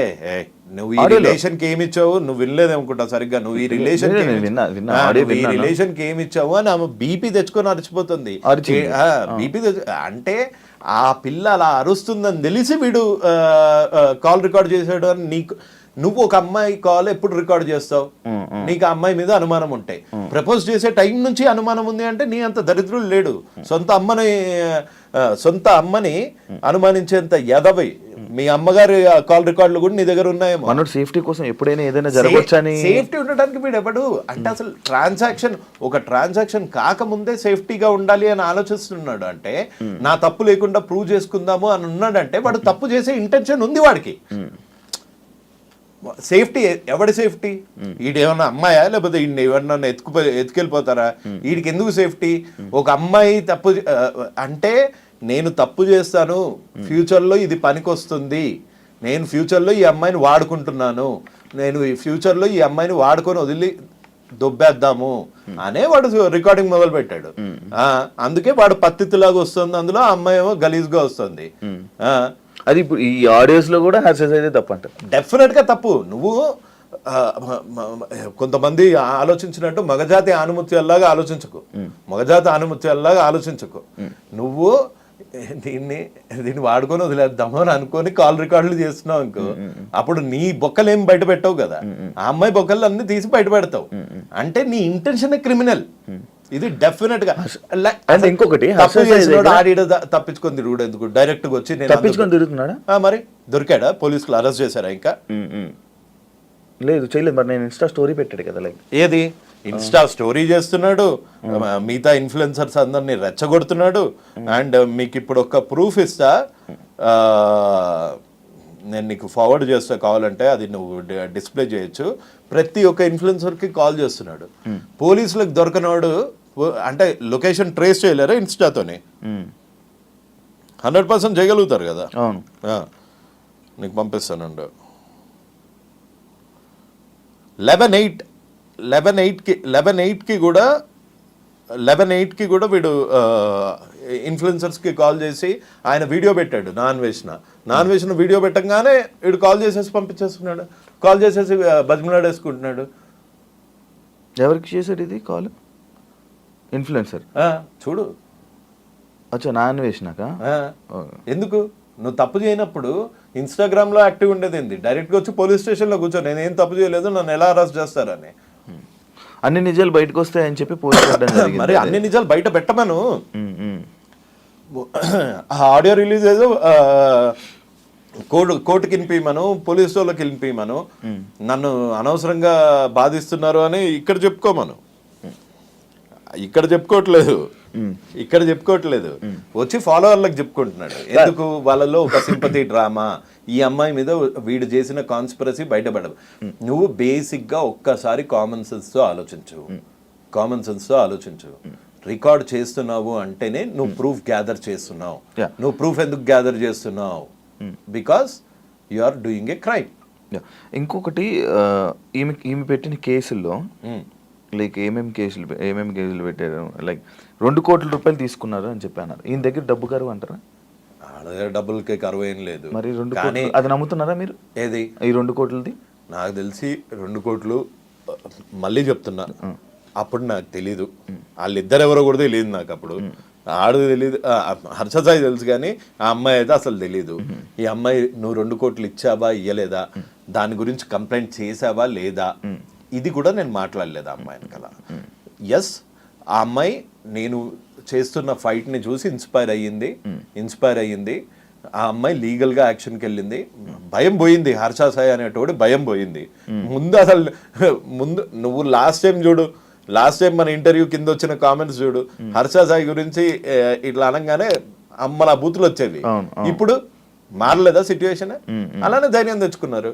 నువ్వు ఈ రిలేషన్ కి ఏమి ఇచ్చావు, నువ్వు వినలేదు అనుకుంటా సరిగ్గా, నువ్వు ఈ రిలేషన్ రిలేషన్ కి ఏమి ఇచ్చావు అని ఆమె బీపీ తెచ్చుకొని అరిచిపోతుంది. బీపీ అంటే ఆ పిల్ల అలా అరుస్తుందని తెలిసి వీడు కాల్ రికార్డ్ చేసాడు అని నీకు, నువ్వు ఒక అమ్మాయి కాల్ ఎప్పుడు రికార్డ్ చేస్తావు? నీకు ఆ అమ్మాయి మీద అనుమానం ఉంటాయి. ప్రపోజ్ చేసే టైం నుంచి అనుమానం ఉంది అంటే నీ అంత దరిద్రుడు లేడు. సొంత అమ్మని అనుమానించేంత ఎదవై మీ అమ్మగారి కాల్ రికార్డులు కూడా నీ దగ్గర ఉన్నాయేమో. మనోడు సేఫ్టీ కోసం ఎప్పుడైనా ఏదైనా జరగొచ్చని, సేఫ్టీ ఉండడానికి వీడు ఎవడు అంటే అసలు ట్రాన్సాక్షన్ కాకముందే సేఫ్టీగా ఉండాలి అని ఆలోచిస్తున్నాడు. అంటే నా తప్పు లేకుండా ప్రూవ్ చేసుకుందాము అని ఉన్నాడంటే వాడు తప్పు చేసే ఇంటెన్షన్ ఉంది వాడికి. సేఫ్టీ ఎవడి సేఫ్టీ? ఈడేమన్నా అమ్మాయా లేకపోతే ఈయన ఎవరన్నా ఎత్తుకెళ్ళిపోతారా? వీడికి ఎందుకు సేఫ్టీ? ఒక అమ్మాయి తప్పు అంటే నేను తప్పు చేస్తాను, ఫ్యూచర్లో ఇది పనికొస్తుంది, నేను ఫ్యూచర్లో ఈ అమ్మాయిని వాడుకుంటున్నాను, నేను ఈ ఫ్యూచర్లో ఈ అమ్మాయిని వాడుకొని వదిలి దొబ్బేద్దాము అనే వాడు రికార్డింగ్ మొదలు పెట్టాడు. అందుకే వాడు పత్తిలాగా వస్తుంది, అందులో ఆ అమ్మాయి ఏమో గలీజ్గా వస్తుంది. అది ఇప్పుడు ఈ ఆడియోస్ లో కూడా హర్షస్ అయితే తప్పంట. డెఫినెట్ గా తప్పు. నువ్వు కొంతమంది ఆలోచించినట్టు మగజాతి ఆనుమత్యాల్లాగా ఆలోచించకు. నువ్వు దీన్ని వాడుకొని వదిలేద్దాము అని అనుకొని కాల్ రికార్డులు చేస్తున్నావు అనుకో, అప్పుడు నీ బొక్కలు ఏం బయట పెట్టావు కదా, ఆ అమ్మాయి బొక్కలు అన్ని తీసి బయట పెడతావు. అంటే నీ ఇంటెన్షన్ క్రిమినల్. ఇది డెఫినెట్ గా. ఇంకొకటి తప్పించుకొని తిరుగుడు ఎందుకు? డైరెక్ట్ గా వచ్చి తప్పించుకొని తిరుగుతున్నాడా? మరి దొరికాడా? పోలీసులు అరెస్ట్ చేశారా? ఇంకా లేదు, చేయలేదు. మరి నేను ఇన్స్టా స్టోరీ పెట్టాడు కదా, లైక్ ఏది ఇన్స్టా స్టోరీ చేస్తున్నాడు, మిగతా ఇన్ఫ్లుయెన్సర్స్ అందరినీ రెచ్చగొడుతున్నాడు. అండ్ మీకు ఇప్పుడు ఒక ప్రూఫ్ ఇస్తా, నేను నీకు ఫార్వర్డ్ చేస్తా కావాలంటే, అది నువ్వు డిస్ప్లే చేయొచ్చు. ప్రతి ఒక్క ఇన్ఫ్లుయెన్సర్కి కాల్ చేస్తున్నాడు. పోలీసులకు దొరకనవాడు అంటే లొకేషన్ ట్రేస్ చేయలేరా ఇన్స్టాతోనే? 100% చేయగలుగుతారు కదా. నీకు పంపిస్తానండి. 11/8కి కూడా వీడు ఇన్ఫ్లుయెన్సర్స్కి కాల్ చేసి ఆయన వీడియో పెట్టాడు. నాన్ వేసిన వీడియో పెట్టంగానే వీడు కాల్ చేసేసి పంపించేస్తున్నాడు. కాల్ చేసేసి బతిమలాడేసుకుంటున్నాడు. ఎవరికి చేశాడు ఇది కాల్? ఇన్ఫ్లుయెన్సర్ చూడు. అచ్చా, నాన్ వేసినాక ఎందుకు? నువ్వు తప్పు చేయనప్పుడు ఇన్స్టాగ్రామ్లో యాక్టివ్ ఉండేది ఏంది? డైరెక్ట్గా వచ్చి పోలీస్ స్టేషన్లో కూర్చో, నేను ఏం తప్పు చేయలేదు, నన్ను ఎలా అరెస్ట్ చేస్తారని. అన్ని నిజాలు బయటకు వస్తాయని చెప్పి మరి అన్ని నిజాలు బయట పెట్టమను. ఆడియో రిలీజ్ ఏదో కోర్టుకి వినిపించమను, పోలీసు వాళ్ళకి వినిపించమను, నన్ను అనవసరంగా బాధిస్తున్నారు అని ఇక్కడ చెప్పుకోమను. ఇక్కడ చెప్పుకోవట్లేదు, వచ్చి ఫాలోవర్లకు చెప్పుకుంటున్నాడు. ఎందుకు? వాళ్ళలో ఒక సింపతి డ్రామా, ఈ అమ్మాయి మీద వీడు చేసిన కాన్స్పిరసీ బయటపడదు. నువ్వు బేసిక్గా ఒక్కసారి కామన్ సెన్స్తో ఆలోచించు. రికార్డ్ చేస్తున్నావు అంటేనే నువ్వు ప్రూఫ్ గ్యాదర్ చేస్తున్నావు. నువ్వు ప్రూఫ్ ఎందుకు గ్యాదర్ చేస్తున్నావు? Because you are doing a crime. ఇంకొకటి, ఈమె పెట్టిన కేసుల్లో లైక్ ఏమేమి కేసులు పెట్టారు, లైక్ 2 కోట్ల రూపాయలు తీసుకున్నారు అని చెప్పాను. ఈయన దగ్గర డబ్బు కరువు అంటారా? డబ్బులకి కరువు ఏం లేదు. మరి 2 కోట్లు అది నమ్ముతున్నారా మీరు? ఏది ఈ 2 కోట్లది? నాకు తెలిసి 2 కోట్లు, మళ్ళీ చెప్తున్నా, అప్పుడు నాకు తెలీదు. వాళ్ళిద్దరు ఎవరో కూడా తెలియదు నాకు. అప్పుడు ఆడది తెలియదు, హర్షసాయి తెలుసు, కానీ ఆ అమ్మాయి అయితే అసలు తెలీదు. ఈ అమ్మాయి నువ్వు 2 కోట్లు ఇచ్చావా ఇయ్యలేదా, దాని గురించి కంప్లైంట్ చేసావా లేదా, ఇది కూడా నేను మాట్లాడలేదు ఆ అమ్మాయిని కదా. ఎస్, ఆ అమ్మాయి నేను చేస్తున్న ఫైట్ని చూసి ఇన్స్పైర్ అయ్యింది. ఆ అమ్మాయి లీగల్గా యాక్షన్కి వెళ్ళింది. భయం పోయింది, హర్ష సాయి అనేటోడు భయం పోయింది. ముందు నువ్వు లాస్ట్ టైం మన ఇంటర్వ్యూ కింద వచ్చిన కామెంట్స్ చూడు. హర్ష సాయి గురించి ఇట్లా అనగానే అమ్మల బూతులు వచ్చేవి. ఇప్పుడు మారలేదా సిచ్యువేషన్? అలానే ధైర్యం తెచ్చుకున్నారు.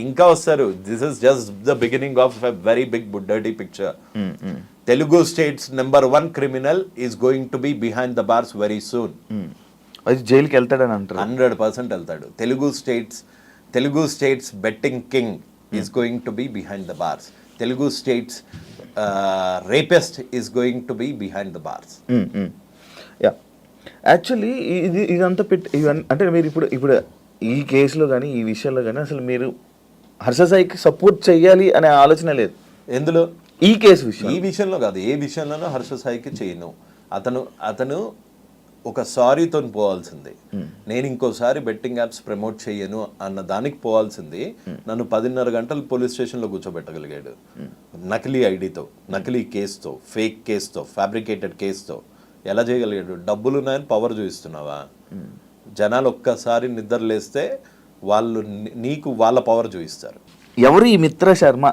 ఇంకా వస్తారు. This is just the beginning of a very big dirty picture. Telugu states #1 criminal is going to be behind the bars very soon. అది జైలుకి వెళ్తాడని అంటారు. 100% వెళ్తాడు. Telugu states betting king is going to be behind the bars. Telugu states rapist is going to be behind the bars. Yeah, actually ఇదంతా ఇవన్నీ అంటే మీరు ఇప్పుడు ఈ కేసులో కానీ ఈ విషయంలో కానీ అసలు మీరు హర్ష సాయికి సపోర్ట్ చేయాలి అనే ఆలోచన లేదు ఎందులో? ఈ కేసు విషయం. ఈ విషయంలో కాదు, ఏ విషయంలోనూ హర్ష సాయికి చేయను. అతను ఒక సారీతో పోవాల్సింది. నేను ఇంకోసారి బెట్టింగ్ యాప్స్ ప్రమోట్ చేయను అన్న దానికి పోవాల్సింది. నన్ను 10:30 గంటలు పోలీస్ స్టేషన్లో కూర్చోబెట్టగలిగాడు నకిలీ ఐడితో, నకిలీ కేసుతో, ఫేక్ కేసుతో, ఫ్యాబ్రికేటెడ్ కేసుతో. ఎలా చేయగలిగాడు? డబ్బులు ఉన్నాయని పవర్ చూపిస్తున్నావా? జనాలు ఒక్కసారి నిద్ర లేస్తే వాళ్ళు నీకు వాళ్ళ పవర్ చూపిస్తారు. ఎవరు ఈ మిత్ర శర్మ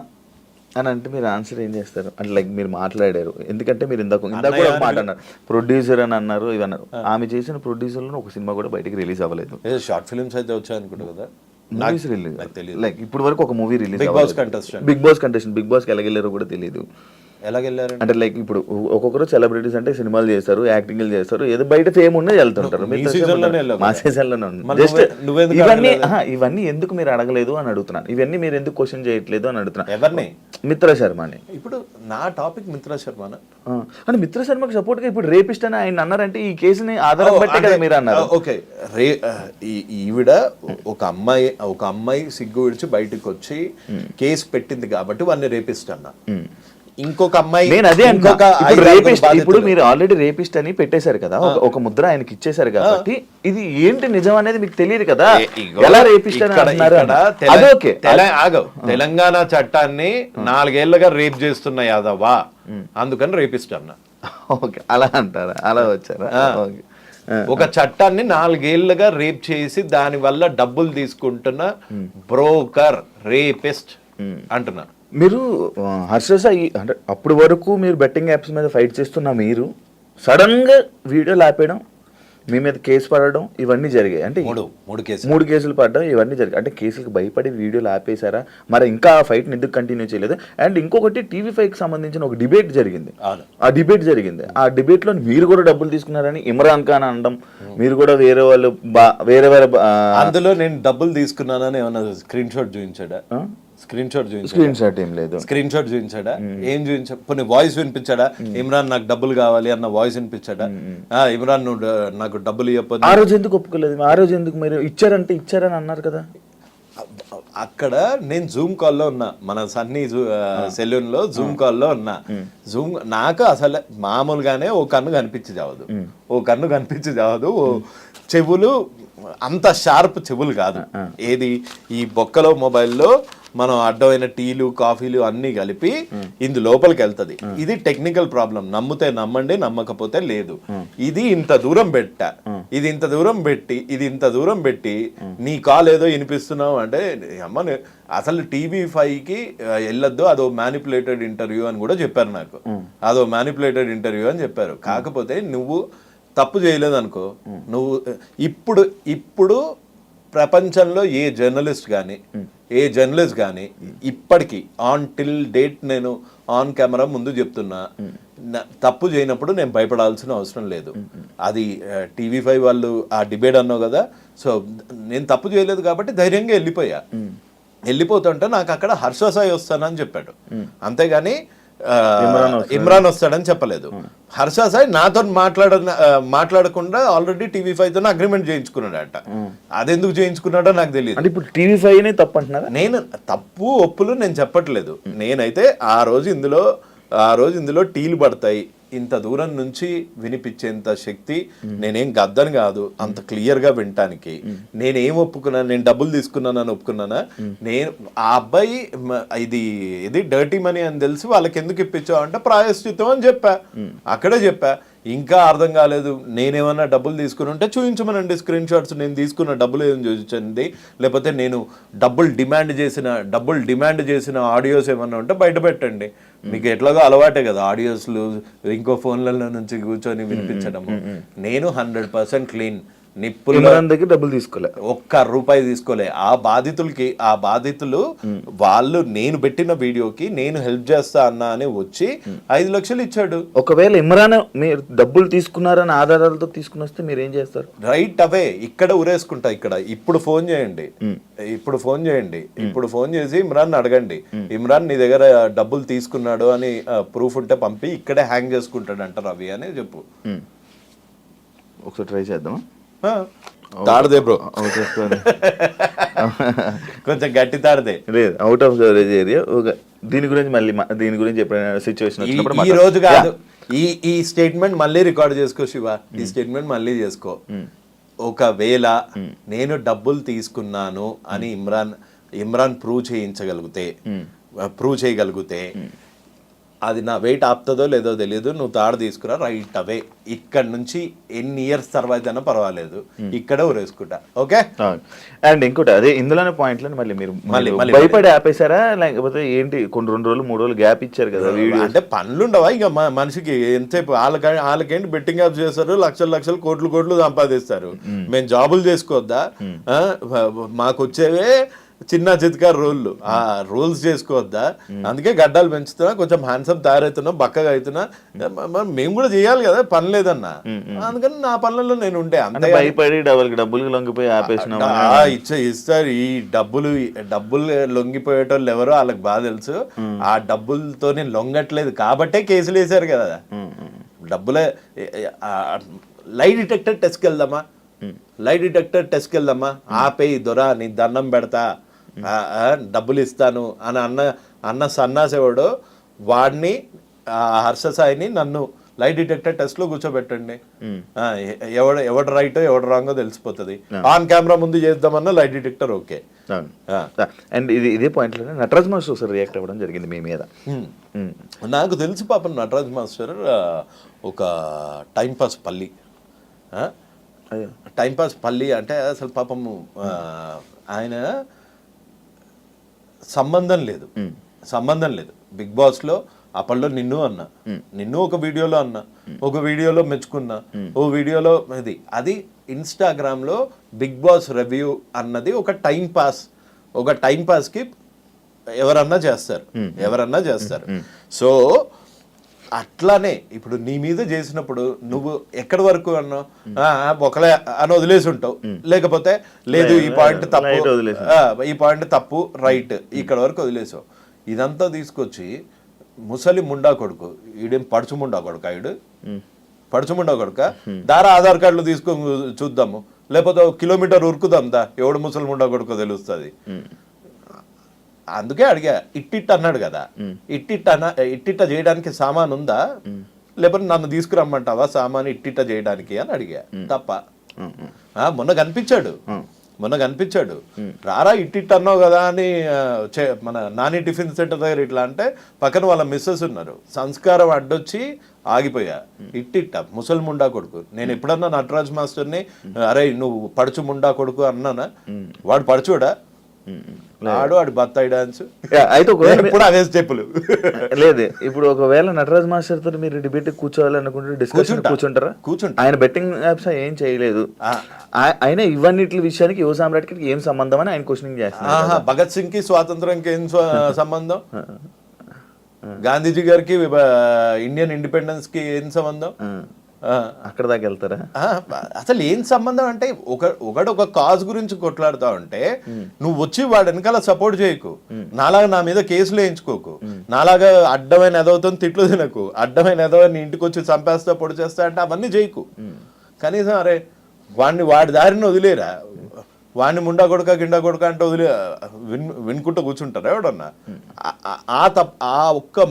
అని అంటే మీరు ఆన్సర్ ఏం చేస్తారు? అంటే లైక్ మీరు మాట్లాడారు, ఎందుకంటే మీరు ఇందాక కూడా ఒక మాట అన్నారు, ప్రొడ్యూసర్ అని అన్నారు, ఇవి అన్నారు. ఆమె చేసిన ప్రొడ్యూసర్లో ఒక సినిమా కూడా బయటకు రిలీజ్ అవ్వలేదు. షార్ట్ ఫిల్మ్స్ అయితే వచ్చాయనుకుంటా కదా, మూవీస్ రిలీజ్ లైక్ ఇప్పుడు వరకు ఒక movie release. Bigg Boss contestant, Bigg బాస్కి ఎలాగెళ్ళారో కూడా తెలియదు. ఎలాగెళ్ళారు అంటే లైక్ ఇప్పుడు ఒక్కొక్కరు సెలబ్రిటీస్ అంటే సినిమాలు చేస్తారు, యాక్టింగ్లు చేస్తారు, ఏదో బయట ఫేమ్ ఉన్నది వెళ్తుంటారు. మా సీజన్లోనే ఉంది. జస్ట్ ఇవన్నీ ఎందుకు మీరు అడగలేదు అని అడుగుతున్నాను. ఇవన్నీ మీరు ఎందుకు క్వశ్చన్ చేయట్లేదు అని అడుగుతున్నాను. ఎవరిని? మిత్ర శర్మని. ఇప్పుడు నా టాపిక్ మిత్ర శర్మనా? అంటే మిత్ర శర్మకి సపోర్ట్ గా ఇప్పుడు రేపిస్ట్ అని ఆయన అన్నారంటే ఈ కేసుని ఆధారం బట్టే కదా మీరు అన్నారు. ఓకే, ఈవిడ ఒక అమ్మాయి సిగ్గు విడిచి బయటకు వచ్చి కేసు పెట్టింది కాబట్టి వాడిని రేపిస్ట్ అన్నా. ఇంకొక అమ్మాయి, నేను అదే ఇప్పుడు మీరు ఆల్రెడీ రేపిస్ట్ అని పెట్టేశారు కదా, ఒక ముద్ర ఆయనకి ఇచ్చేశారు కాబట్టి ఇది ఏంటి నిజం అనేది మీకు తెలియదు కదా. ఎలా రేపిస్ట్ అని అంటున్నారు? తెలంగాణ చట్టాన్ని 4 ఏళ్లుగా రేప్ చేస్తున్న యాదవా, అందుకని రేపిస్ట్ అన్నా. ఓకే, అలా అంటారా? అలా వచ్చారా? ఒక చట్టాన్ని 4 ఏళ్లుగా రేప్ చేసి దాని వల్ల డబ్బులు తీసుకుంటున్న బ్రోకర్ రేపిస్ట్ అంటున్నా. మీరు హర్ష సాయి అంటే అప్పటి వరకు మీరు బెట్టింగ్ యాప్స్ మీద ఫైట్ చేస్తున్న మీరు సడన్ గా వీడియోలు ఆపేయడం, మీ మీద కేసు పడడం, ఇవన్నీ జరిగాయి. అంటే 3 కేసులు పడడం, ఇవన్నీ జరిగాయి. అంటే కేసులకు భయపడి వీడియోలు ఆపేశారా? మరి ఇంకా ఆ ఫైట్ ని ఎందుకు కంటిన్యూ చేయలేదు? అండ్ ఇంకొకటి TV5కి సంబంధించిన ఒక డిబేట్ జరిగింది. ఆ డిబేట్ లో మీరు కూడా డబ్బులు తీసుకున్నారని ఇమ్రాన్ ఖాన్ అనడం, మీరు కూడా వేరే వాళ్ళు వేరే అందులో నేను డబ్బులు తీసుకున్నానని ఏమన్నా స్క్రీన్ షాట్ చూపించాడా? స్క్రీన్ షాట్ ఏం లేదు. స్క్రీన్ షాట్ చూపించాడా? ఏం చూపించా? కొన్ని వాయిస్ వినిపించాడా? ఇమ్రాన్ నాకు డబ్బులు కావాలి అన్న వాయిస్ వినిపించాడా? ఇమ్రాన్ నువ్వు నాకు డబ్బులు ఇవ్వకపోతే ఆ రోజు ఎందుకు ఒప్పుకోలేదు? ఆ రోజు ఎందుకు మీరు ఇచ్చారని అన్నారు కదా? అక్కడ నేను జూమ్ కాల్లో ఉన్నా, మన సన్నీ సెలూన్ లో జూమ్ కాల్లో ఉన్నా. నాకు అసలు మామూలుగానే ఓ కన్ను కనిపించి చావదు, చెవులు అంత షార్ప్ చెవులు కాదు. ఏది ఈ బొక్కలో మొబైల్లో మనం అడ్డమైన టీలు కాఫీలు అన్ని కలిపి ఇందు లోపలికి వెళ్తుంది. ఇది టెక్నికల్ ప్రాబ్లం. నమ్మితే నమ్మండి, నమ్మకపోతే లేదు. ఇది ఇంత దూరం పెట్టి నీ కాల్ ఏదో వినిపిస్తున్నావు అంటే అమ్మ అసలు TV5కి వెళ్ళొద్దు, అదో మ్యానిపులేటెడ్ ఇంటర్వ్యూ అని కూడా చెప్పారు నాకు. అదో మ్యానిపులేటెడ్ ఇంటర్వ్యూ అని చెప్పారు. కాకపోతే నువ్వు తప్పు చేయలేదు అనుకో, నువ్వు ఇప్పుడు ప్రపంచంలో ఏ జర్నలిస్ట్ కానీ ఇప్పటికీ ఆన్ టిల్ డేట్ నేను ఆన్ కెమెరా ముందు చెప్తున్నా, తప్పు చేయనప్పుడు నేను భయపడాల్సిన అవసరం లేదు. అది TV5 వాళ్ళు ఆ డిబేట్ అన్నావు కదా, సో నేను తప్పు చేయలేదు కాబట్టి ధైర్యంగా వెళ్ళిపోతుంటే నాకు అక్కడ హర్ష సాయి వస్తానని చెప్పాడు, అంతేగాని ఇమ్రాన్ వస్తాడని చెప్పలేదు. హర్ష సాయి నాతో మాట్లాడకుండా ఆల్రెడీ TV5తో అగ్రిమెంట్ చేయించుకున్నాడట. అదెందుకు చేయించుకున్నాడో నాకు తెలియదు. ఇప్పుడు TV5 తప్పు అంటున్నారా? నేను తప్పు ఒప్పులు నేను చెప్పట్లేదు. నేనైతే ఆ రోజు ఇందులో టీలు పడతాయి, ఇంత దూరం నుంచి వినిపించేంత శక్తి నేనేం గద్దని కాదు, అంత క్లియర్ గా వినటానికి. నేనేం ఒప్పుకున్నాను? నేను డబ్బులు తీసుకున్నానని ఒప్పుకున్నానా? నేను ఆ అబ్బాయి ఇది డర్టీ మనీ అని తెలిసి వాళ్ళకి ఎందుకు ఇప్పించావు అంటే ప్రాయశ్చిత్తం అని అక్కడే చెప్పా. ఇంకా అర్థం కాలేదు, నేనేమన్నా డబ్బులు తీసుకుని ఉంటే చూపించమనండి స్క్రీన్ షాట్స్. నేను తీసుకున్న డబ్బులు ఏం చూపించండి, లేకపోతే నేను డబ్బులు డిమాండ్ చేసిన ఆడియోస్ ఏమన్నా ఉంటే బయట పెట్టండి. మీకు ఎట్లాగో అలవాటే కదా ఆడియోస్లు ఇంకో ఫోన్లలో నుంచి కూర్చొని వినిపించడము. నేను 100% క్లీన్. నిప్పుల్లో ఇమ్రాన్ దగ్గర డబ్బులు తీసుకోలే, ఒక్క రూపాయి తీసుకోలే. ఆ బాధితులు వాళ్ళు నేను పెట్టిన వీడియోకి నేను హెల్ప్ చేస్తా అన్నా అని వచ్చి 5 లక్షలు ఇచ్చాడు. ఒకవేళ ఇమ్రాన్ మీరు డబ్బులు తీసుకున్నారని ఆధారాలతో తీసుకుని వస్తే మీరు ఏం చేస్తారు? రైట్ అవే ఇక్కడ ఉరేసుకుంటా. ఇక్కడ ఇప్పుడు ఫోన్ చేయండి, ఇప్పుడు ఫోన్ చేసి ఇమ్రాన్ అడగండి, ఇమ్రాన్ నీ దగ్గర డబ్బులు తీసుకున్నాడు అని ప్రూఫ్ ఉంటే పంపి ఇక్కడే హ్యాంగ్ చేసుకుంటాడు అంటారు రవి అని చెప్పు. ఒకసారి ట్రై చేద్దామా? తాడదే బ్రో, కొంచెం గట్టి తాడదే. లేదు, అవుట్ ఆఫ్ కవరేజ్ ఏరియా. దీని గురించి ఎప్పుడైనా సిచ్యువేషన్ ఈ రోజు కాదు, ఈ స్టేట్మెంట్ మళ్ళీ రికార్డ్ చేసుకో శివ, ఈ స్టేట్మెంట్ మళ్ళీ చేసుకో. ఒకవేళ నేను డబ్బులు తీసుకున్నాను అని ఇమ్రాన్ ప్రూవ్ చేయగలిగితే అది నా వెయిట్ ఆపుతుందో లేదో తెలియదు, నువ్వు తాడు తీసుకురా రైట్ అవే. ఇక్కడ నుంచి ఎన్ని ఇయర్స్ తర్వాత అయినా పర్వాలేదు, ఇక్కడ ఊరేసుకుంటా. ఓకే. అండ్ ఇంకోటి అదే ఇందులోనే పాయింట్లను మళ్ళీ భయపడి ఆపేశారా, లేకపోతే ఏంటి? 2 రోజులు 3 రోజులు గ్యాప్ ఇచ్చారు కదా వీడియో. అంటే పనులుండవా ఇక మనిషికి? ఎంతసేపు వాళ్ళకేంటి బెట్టింగ్ యాప్స్ చేస్తారు, లక్షలు కోట్లు సంపాదిస్తారు. మేము జాబులు చేసుకోవద్దా? మాకు వచ్చేవే చిన్న చితకా రోళ్ళు, ఆ రూల్స్ చేసుకోవద్దా? అందుకే గడ్డాలు పెంచుతున్నా, కొంచెం హ్యాండ్సమ్ తయారవుతున్నా, బక్కగా అవుతున్నా. మేము కూడా చేయాలి కదా, పని లేదన్నా. అందుకని నా పనులలో నేను ఉండే. అంతే భయపడి డబ్బులు లొంగిపోయి ఆపేసిన ఇస్తారు. ఈ డబ్బులు లొంగిపోయేటోళ్ళు ఎవరో వాళ్ళకి బాగా తెలుసు. ఆ డబ్బులతో నేను లొంగట్లేదు కాబట్టే కేసులు వేసారు కదా. డబ్బులే లై డిటెక్టర్ టెస్ట్కి వెళ్దామా, ఆపేయి దొరా, నీ దండం పెడతా, డబ్బులు ఇస్తాను అని అన్న సన్నాసేవాడు వాడిని, హర్ష సాయిని నన్ను లై డిటెక్టర్ టెస్ట్ లో కూర్చోబెట్టండి. ఎవడు రైటో ఎవడు రాంగో తెలిసిపోతుంది. ఆన్ కెమెరా ముందు చేద్దామన్నా లై డిటెక్టర్ ఓకే. అండ్ ఇదే పాయింట్ లో నటరాజ్ మాస్టర్ ఒకసారి రియాక్ట్ అవ్వడం జరిగింది మీ మీద. నాకు తెలిసి పాపం నటరాజ్ మాస్టర్ ఒక టైంపాస్ పల్లి అంటే అసలు పాపము ఆయన సంబంధం లేదు. బిగ్ బాస్ లో అప్పట్లో నిన్ను ఒక వీడియోలో అన్నా, ఒక వీడియోలో మెచ్చుకున్నా, ఓ వీడియోలో అది ఇన్స్టాగ్రామ్ లో బిగ్ బాస్ రివ్యూ అన్నది ఒక టైం పాస్ కి ఎవరన్నా చేస్తారు. సో అట్లానే ఇప్పుడు నీ మీద చేసినప్పుడు నువ్వు ఎక్కడి వరకు అన్నావు, ఒకలే అని వదిలేసి ఉంటావు, లేకపోతే లేదు ఈ పాయింట్ తప్పు రైట్ ఇక్కడ వరకు వదిలేసావు. ఇదంతా తీసుకొచ్చి ముసలి ముండా కొడుకు, ఈడేం పడుచు ముండా కొడుక దారా ఆధార్ కార్డులు తీసుకొని చూద్దాము, లేకపోతే 1 కిలోమీటర్ ఉరుకుదాం దా, ఎవడు ముసలి ముండా కొడుకో తెలుస్తుంది. అందుకే అడిగా, ఇట్టిట్ అన్నాడు కదా, ఇట్టిట్ట చేయడానికి సామాన్ ఉందా, లేకపోతే నన్ను తీసుకురమ్మంటావా సామాన్ ఇట్టిట్ట చేయడానికి అని అడిగా. తప్ప మొన్న కనిపించాడు రారా ఇట్టిట్ అన్నావు కదా అని మన నాని టిఫిన్ సెంటర్ దగ్గర ఇట్లా అంటే పక్కన వాళ్ళ మిస్సెస్ ఉన్నారు, సంస్కారం అడ్డొచ్చి ఆగిపోయా. ఇట్టిట్ట ముసలి ముండా కొడుకు. నేను ఎప్పుడన్నా నటరాజ్ మాస్టర్ని అరే నువ్వు పడుచు ముండా కొడుకు అన్నానా? వాడు పడుచోడా? వాడు బత్తాయి డాన్స్ అయితే ఇప్పుడు అదే స్టెప్పులు లేదు. ఇప్పుడు ఒకవేళ నటరాజ్ మాస్టర్ తో మీరు డిబేట్ కూర్చోవాలనుకుంటే డిస్కషన్ కూర్చుంటారా? ఆయన బెట్టింగ్ యాప్స్ ఏం చేయలేదు, ఆయన ఇవన్నిటి విషయానికి యువ సామ్రాట్కి ఏం సంబంధం అని ఆయన క్వశ్చనింగ్ చేస్తారు. భగత్ సింగ్ కి స్వాతంత్రంకి ఏం సంబంధం, గాంధీజీ గారికి ఇండియన్ ఇండిపెండెన్స్ కి ఏం సంబంధం? అక్కడ దాకా వెళ్తారా? అసలు ఏం సంబంధం అంటే ఒక కాజ్ గురించి కొట్లాడుతా ఉంటే నువ్వు వచ్చి వాడు వెనకాల సపోర్ట్ చేయకు, నాలాగా నా మీద కేసులు వేయించుకోకు, నాలాగా అడ్డమైన ఎదవుతో తిట్లు తినకు, అడ్డమైన ఎదవని ఇంటికి వచ్చి చంపేస్తా పొడి చేస్తా అంటే అవన్నీ చేయకు. కనీసం అరే వాడి దారిని వదిలేరా, వాడిని ముండా కొడుక గిండా కొడుక అంటే వినుకుంటూ కూర్చుంటారా ఎవడన్నా? ఆ ఒక్క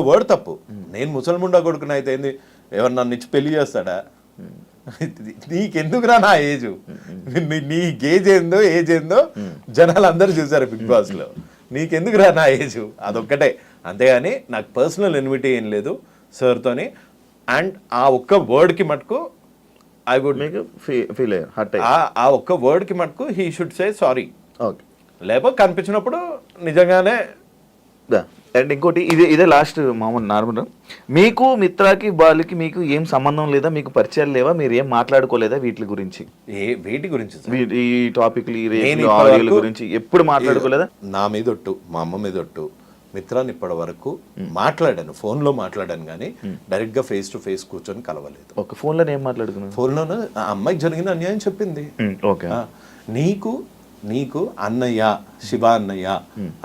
వర్డ్ తప్పు. నేను ముసల్ముండా కొడుకుని అయితే ఏంది, ఎవరు నన్ను ఇచ్చి పెళ్లి చేస్తాడా? నీకెందుకురా నా ఏజ్, నీ ఏజ్ ఏందో జనాలు అందరూ చూసారు బిగ్ బాస్ లో, నీకెందుకురా నా ఏజ్? అదొక్కటే. అంతేగాని నాకు పర్సనల్ ఎనిమిటీ ఏం లేదు సార్తోని. అండ్ ఆ ఒక్క వర్డ్కి మటుకు ఐ వుడ్ ఫీల్ ఆ ఒక్క వర్డ్కి మటుకు హీ షుడ్ సే సారీ. లేకపోతే కనిపించినప్పుడు నిజంగానే అండ్ ఇంకోటి ఇదే లాస్ట్ మామూలు నార్మల్, మీకు మిత్రాకి బాలుకి మీకు ఏం సంబంధం లేదా, మీకు పరిచయాలు లేవా, మీరు ఏం మాట్లాడుకోలేదా వీటి గురించి? వేటి గురించి సార్? ఈ టాపిక్లు ఈ నేను రేట్లు ఇప్పటి ఆడియోల వరకు గురించి ఎప్పుడు మాట్లాడుకోలేదా? నా మీదొట్టు, మా అమ్మ మీదొట్టు, మిత్రాన్ని ఇప్పటి వరకు మాట్లాడాను, ఫోన్లో మాట్లాడాను కానీ డైరెక్ట్గా ఫేస్ టు ఫేస్ కూర్చొని కలవలేదు. ఒక ఫోన్లో ఏం మాట్లాడుకున్నాను? ఫోన్లోనే ఆ అమ్మాయికి జరిగిన అన్యాయం చెప్పింది. ఓకే. నీకు అన్నయ్య, శివ అన్నయ్య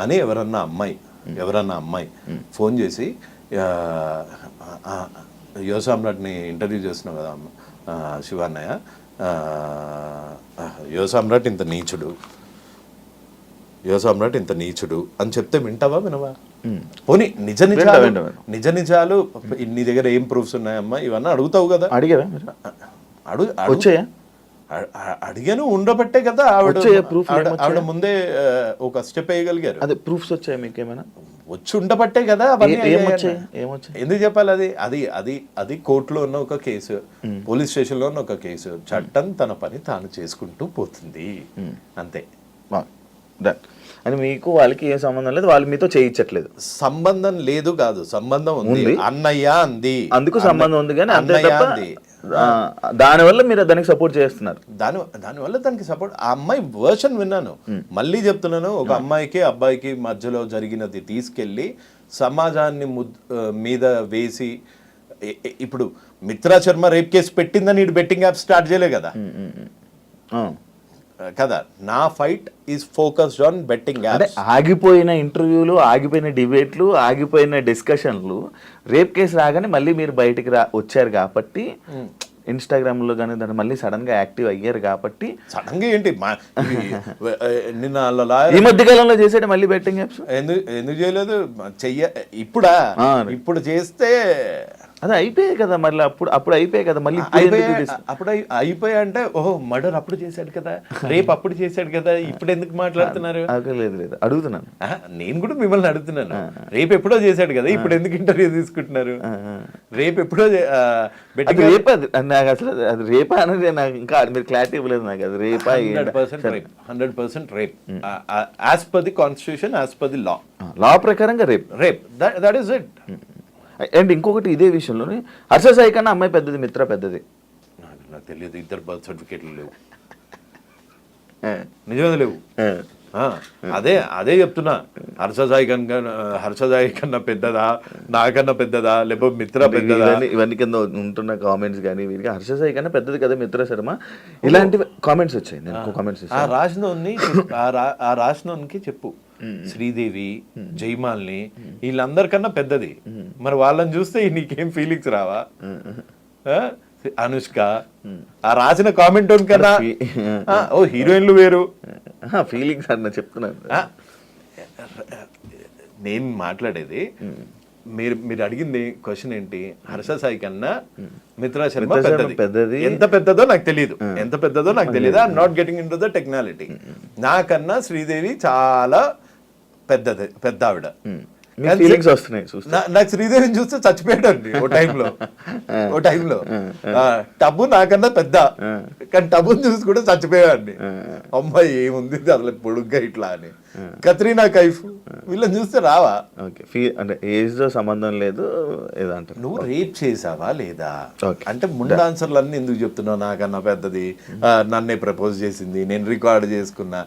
అని ఎవరన్నా అమ్మాయి ఫోన్ చేసి యువ సామ్రాట్ని ఇంటర్వ్యూ చేస్తున్నావు కదా శివ అన్నయ్య, యువ సామ్రాట్ ఇంత నీచుడు అని చెప్తే వింటావా వినవా? పోనీ నిజ నిజాలు నీ దగ్గర ఏం ప్రూఫ్స్ ఉన్నాయమ్మా ఇవన్నీ అడుగుతావు కదా. అడిగారా? వచ్చాయా? అడిగాను, ఉండబట్టే కదా ఆవిడ ముందే ఒక స్టెప్ వేయగలిగారు. అదే ప్రూఫ్స్ వచ్చాయి మీకు ఏమైనా? వచ్చి ఉండబట్టే కదా అవన్నీ. ఏమొచ్చాయి? ఎందుకు చెప్పాలి? అది కోర్టులో ఉన్న ఒక కేసు, పోలీస్ స్టేషన్ లో ఉన్న ఒక కేసు. చట్టం తన పని తాను చేసుకుంటూ పోతుంది, అంతే. అని మీకు వాళ్ళకి ఏం సంబంధం లేదు, వాళ్ళు మీతో చేయించట్లేదు? సంబంధం లేదు కాదు, సంబంధం ఉంది. అన్నయ్య అంది, అందుకు సంబంధం ఉంది కానీ అంతే తప్ప దానివల్ల మీరు దానికి సపోర్ట్ చేస్తున్నారు. దానివల్ల దానికి సపోర్ట్. ఆ అమ్మాయి వర్షన్ విన్నాను, మళ్ళీ చెప్తున్నాను. ఒక అమ్మాయికి అబ్బాయికి మధ్యలో జరిగినది తీసుకెళ్లి సమాజాన్ని మీద వేసి, ఇప్పుడు మిత్రా శర్మ రేప్ కేసు పెట్టిందని ఇటు బెట్టింగ్ యాప్ స్టార్ట్ చేయలే కదా కదా. నా fight is focused on betting apps. ఆగిపోయిన ఇంటర్వ్యూలు, ఆగిపోయిన డిబేట్లు, ఆగిపోయిన డిస్కషన్లు, రేప్ కేసు రాగానే మళ్ళీ మీరు బయటికి వచ్చారు కాబట్టి, ఇన్స్టాగ్రామ్ లో కానీ దాన్ని మళ్ళీ సడన్ గా యాక్టివ్ అయ్యారు కాబట్టి. సడన్ గా ఏంటి నిన్న ఈ మధ్య కాలంలో చేసేట మళ్ళీ బెట్టింగ్ యాప్స్ ఎందుకు చేయలేదు? ఇప్పుడు చేస్తే అదే అయిపోయాయి కదా, మళ్ళీ అప్పుడు అయిపోయాయి కదా, మళ్ళీ అప్పుడు అయిపోయా అంటే ఓహో మర్డర్ అప్పుడు చేశాడు కదా, రేపు అప్పుడు చేశాడు కదా, ఇప్పుడు ఎందుకు మాట్లాడుతున్నారు? లేదు అడుగుతున్నాను, నేను కూడా మిమ్మల్ని అడుగుతున్నాను. రేపు ఎప్పుడో చేశాడు కదా, ఇప్పుడు ఎందుకు ఇంటర్వ్యూ తీసుకుంటున్నారు? రేపు ఎప్పుడో రేపు నాకు అసలు అది రేపా అనేది నాకు ఇంకా మీరు క్లారిటీ ఇవ్వలేదు నాకు. అది రేపా? 100% rape as per the constitution, as per the law ప్రకారంగా rape. That is it. And ఇంకొకటి ఇదే విషయంలోనే హర్ష సాయి కన్నా అమ్మాయి పెద్దది, మిత్ర పెద్దది? నాకు తెలియదు, ఇద్దరు బర్త్ సర్టిఫికేట్లు లేవు, నిజమే లేవు. అదే చెప్తున్నా, హర్ష సాయి కన్నా పెద్దదా, నాకన్నా పెద్దదా, లేకపోతే మిత్ర పెద్దదా? ఇవన్నీ కింద ఉంటున్న కామెంట్స్ కానీ వీరికి హర్ష సాయి కన్నా పెద్దది కదా మిత్ర శర్మ, ఇలాంటి కామెంట్స్ వచ్చాయి. ఆ రాసినోనికి చెప్పు, శ్రీదేవి, జైమాల్ని వీళ్ళందరికన్నా పెద్దది. మరి వాళ్ళని చూస్తే నీకేం ఫీలింగ్స్ రావా? అనుష్క, ఆ రాసిన కామెంట్ కన్నా ఓ హీరోయిన్లు వేరు ఫీలింగ్స్ అన్న చెప్తున్నాను. నేను మాట్లాడేది మీరు అడిగింది క్వశ్చన్ ఏంటి? హర్ష సాయి కన్నా మిత్రా శర్మ పెద్దది. ఎంత పెద్దదో నాకు తెలియదు, I'm not getting into the technicality. నాకన్నా శ్రీదేవి చాలా పెద్ద ఆవిడ. నాకు శ్రీదేవిని చూస్తే చచ్చిపోయాడండి ఓ టైంలో. టబ్బు నాకన్నా పెద్ద, కానీ టబ్బుని చూసి కూడా చచ్చిపోయాడండి. అమ్మాయి ఏముంది అసలు పొడుగ్గా ఇట్లా అని. కత్రీనా కైఫ్ వీళ్ళని చూస్తే రావా? అంటే ఏజ్ తో సంబంధం లేదు ఏదంటే. నువ్వు రేప్ చేసావా లేదా అంటే ముందు ఆన్సర్లు అన్ని ఎందుకు చెప్తున్నావు? నాకన్నా పెద్దది, నన్నే ప్రపోజ్ చేసింది, నేను రికార్డ్ చేసుకున్నా.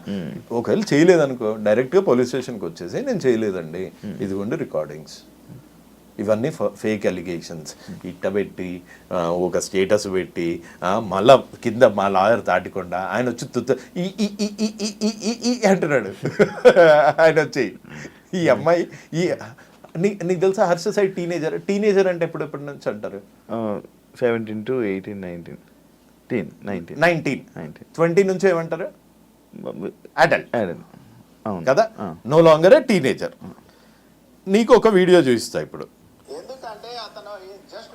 ఒకవేళ చేయలేదనుకో, డైరెక్ట్ గా పోలీస్ స్టేషన్కి వచ్చేసి నేను చేయలేదండి, ఇదిగోండి రికార్డింగ్స్. ఇవన్నీ ఫేక్ అలిగేషన్స్ ఇట్టబెట్టి ఒక స్టేటస్ పెట్టి మళ్ళా కింద మా లాయర్ తాటికుండా ఆయన వచ్చి అంటున్నాడు. ఆయన వచ్చి ఈ అమ్మాయి నీకు తెలుసా హర్ష సాయి టీనేజర్ అంటే ఎప్పటి నుంచి అంటారు? 17 to 18, 19. 20 నుంచి ఏమంటారు? అడల్ట్ కదా, నో లాంగర్ ఏ టీనేజర్. నీకు ఒక వీడియో చూపిస్తా ఇప్పుడు. ఎందుకంటే అతను జస్ట్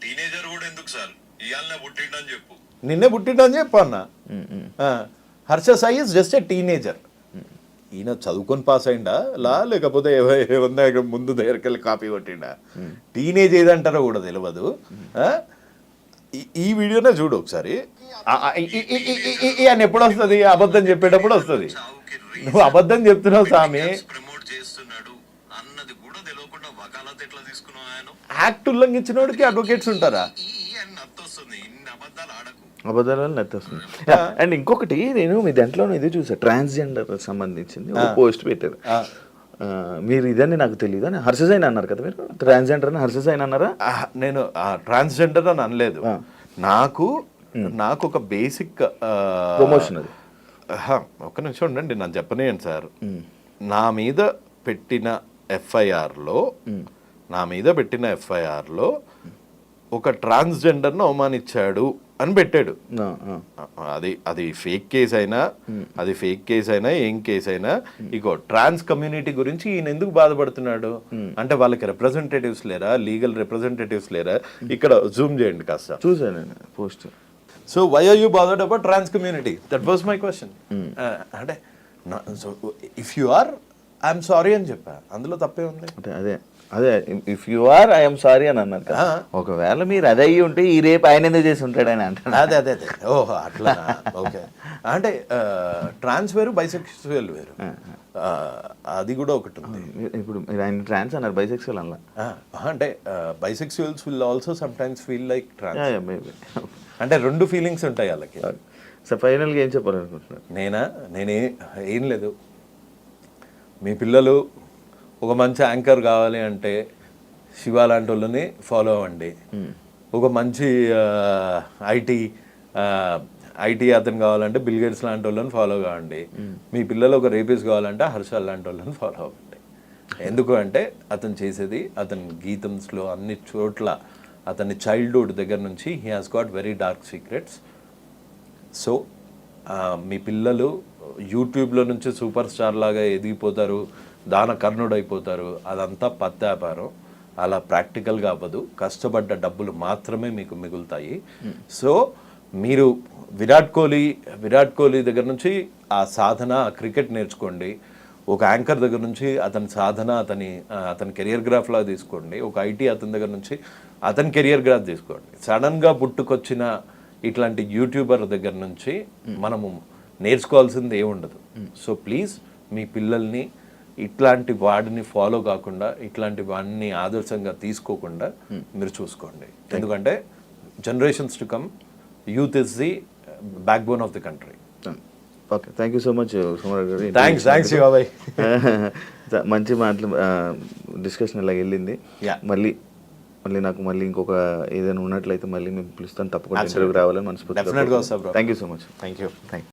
టీనేజర్ కూడా ఎందుకు సార్ ఇయాలనే పుట్టిండని చెప్పు, నిన్నే పుట్టిండని చెప్పు అన్న. Harsha Sai is just a teenager. ఈయన చదువుకొని పాస్ అయిందా లేకపోతే ముందు దగ్గరికి వెళ్ళి కాపీ కొట్టిండా? టీనేజ్ ఏదంటారో కూడా తెలియదు. ఈ వీడియోనే చూడు ఒకసారి. అని ఎప్పుడు వస్తుంది? అబద్ధం చెప్పేటప్పుడు వస్తుంది. నువ్వు అబద్ధం చెప్తున్నావు స్వామి. ప్రమోట్ చేస్తున్నాడు అన్న యాక్ట్ ఉల్లంఘించినోడికి అడ్వకేట్స్ ఉంటారా? అన్ని అత్తొస్తుంది, ఇన్ని అబద్ధాలు ఆడకు. అబద్ధాలు నెత్తొస్తుంది. అండ్ ఇంకొకటి నేను మీ దాంట్లో ఇది చూసా, ట్రాన్స్జెండర్ సంబంధించింది ఒక పోస్ట్ పెట్టారు. మీరు ఇదని నాకు తెలియదు అని హర్షజైన్ అన్నారు కదా, మీరు ట్రాన్స్జెండర్ అని హర్షజైన్ అన్నారా? నేను ట్రాన్స్జెండర్ అని అనలేదు. నాకు ఒక బేసిక్ ప్రమోషన్ అది. ఒక్క నిమిషం ఉండండి, నాకు చెప్పనేయండి సార్. నా మీద పెట్టిన ఎఫ్ఐఆర్లో ఒక ట్రాన్స్జెండర్ను అవమానించాడు అని పెట్టాడు. అది ఫేక్ కేసు అయినా ఏం కేసు అయినా ఇగో ట్రాన్స్ కమ్యూనిటీ గురించి ఈయన ఎందుకు బాధపడుతున్నాడు అంటే వాళ్ళకి రిప్రజెంటేటివ్స్ లేరా, లీగల్ రిప్రజెంటేటివ్స్ లేరా? ఇక్కడ జూమ్ చేయండి కాస్త. చూసాను post. So why are you bothered about trans community? That was my question. అంటే if you are I'm sorry అని చెప్పా, అందులో తప్పే ఉంది. అదే if you are I'm sorry అని అన్నారు కదా. ఒకవేళ మీరు అదే అయ్యి ఉంటే ఈ రేపు ఆయన ఎందుకు చేసి ఉంటాడని అంటారు. అదే ఓహో అట్లా. ఓకే, అంటే ట్రాన్స్ వేరు, బైసెక్చువల్ వేరు, అది కూడా ఒకటి ఉంది. ఇప్పుడు మీరు ఆయన ట్రాన్స్ అన్నారు, బైసెక్చువల్ అలా అంటే bisexuals will also sometimes feel like trans. అంటే రెండు ఫీలింగ్స్ ఉంటాయి వాళ్ళకి. సో ఫైనల్గా ఏం చెప్పాలనుకుంటున్నారు? నేనే ఏం లేదు, మీ పిల్లలు ఒక మంచి యాంకర్ కావాలి అంటే శివ లాంటి వాళ్ళని ఫాలో అవ్వండి. ఒక మంచి ఐటీ అతను కావాలంటే బిల్ గేట్స్ లాంటి వాళ్ళని ఫాలో కావండి. మీ పిల్లలు ఒక రేపిస్ట్ కావాలంటే హర్షల్ లాంటి వాళ్ళని ఫాలో అవ్వండి. ఎందుకు అంటే అతను చేసేది, అతని గీతంస్లో అన్ని చోట్ల అతని చైల్డ్హుడ్ దగ్గర నుంచి he has got very dark secrets. So మీ పిల్లలు యూట్యూబ్లో నుంచి సూపర్ స్టార్ లాగా ఎదిగిపోతారు, దాన కర్ణుడు అయిపోతారు, అదంతా పత్యాపారం. అలా ప్రాక్టికల్గా అవ్వదు. కష్టపడ్డ డబ్బులు మాత్రమే మీకు మిగులుతాయి. సో మీరు విరాట్ కోహ్లీ దగ్గర నుంచి ఆ సాధన, ఆ క్రికెట్ నేర్చుకోండి. ఒక యాంకర్ దగ్గర నుంచి అతని సాధన, అతని కెరియర్ గ్రాఫ్ లాగా తీసుకోండి. ఒక ఐటీ అతని దగ్గర నుంచి అతని కెరియర్ గ్రాఫ్ తీసుకోండి. సడన్గా పుట్టుకొచ్చిన ఇట్లాంటి యూట్యూబర్ దగ్గర నుంచి మనము నేర్చుకోవాల్సింది ఏముండదు. సో ప్లీజ్ మీ పిల్లల్ని ఇట్లాంటి వాడిని ఫాలో కాకుండా, ఇట్లాంటి వాడిని ఆదర్శంగా తీసుకోకుండా మీరు చూసుకోండి. ఎందుకంటే generations to come, youth is the backbone of the country. Okay, thank you so much Sumarao గారు. థ్యాంక్స్ శివాబాయ్. మంచి మాటలు డిస్కషన్ ఇలా వెళ్ళింది. మళ్ళీ నాకు ఇంకొక ఏదైనా ఉన్నట్లయితే మళ్ళీ మేము పిలుస్తాను, తప్పకుండా ఇంటర్వ్యూకి రావాలని మనస్ఫూర్తిగా. డెఫినెట్గా వస్తా bro. Thank you so much. Thank you.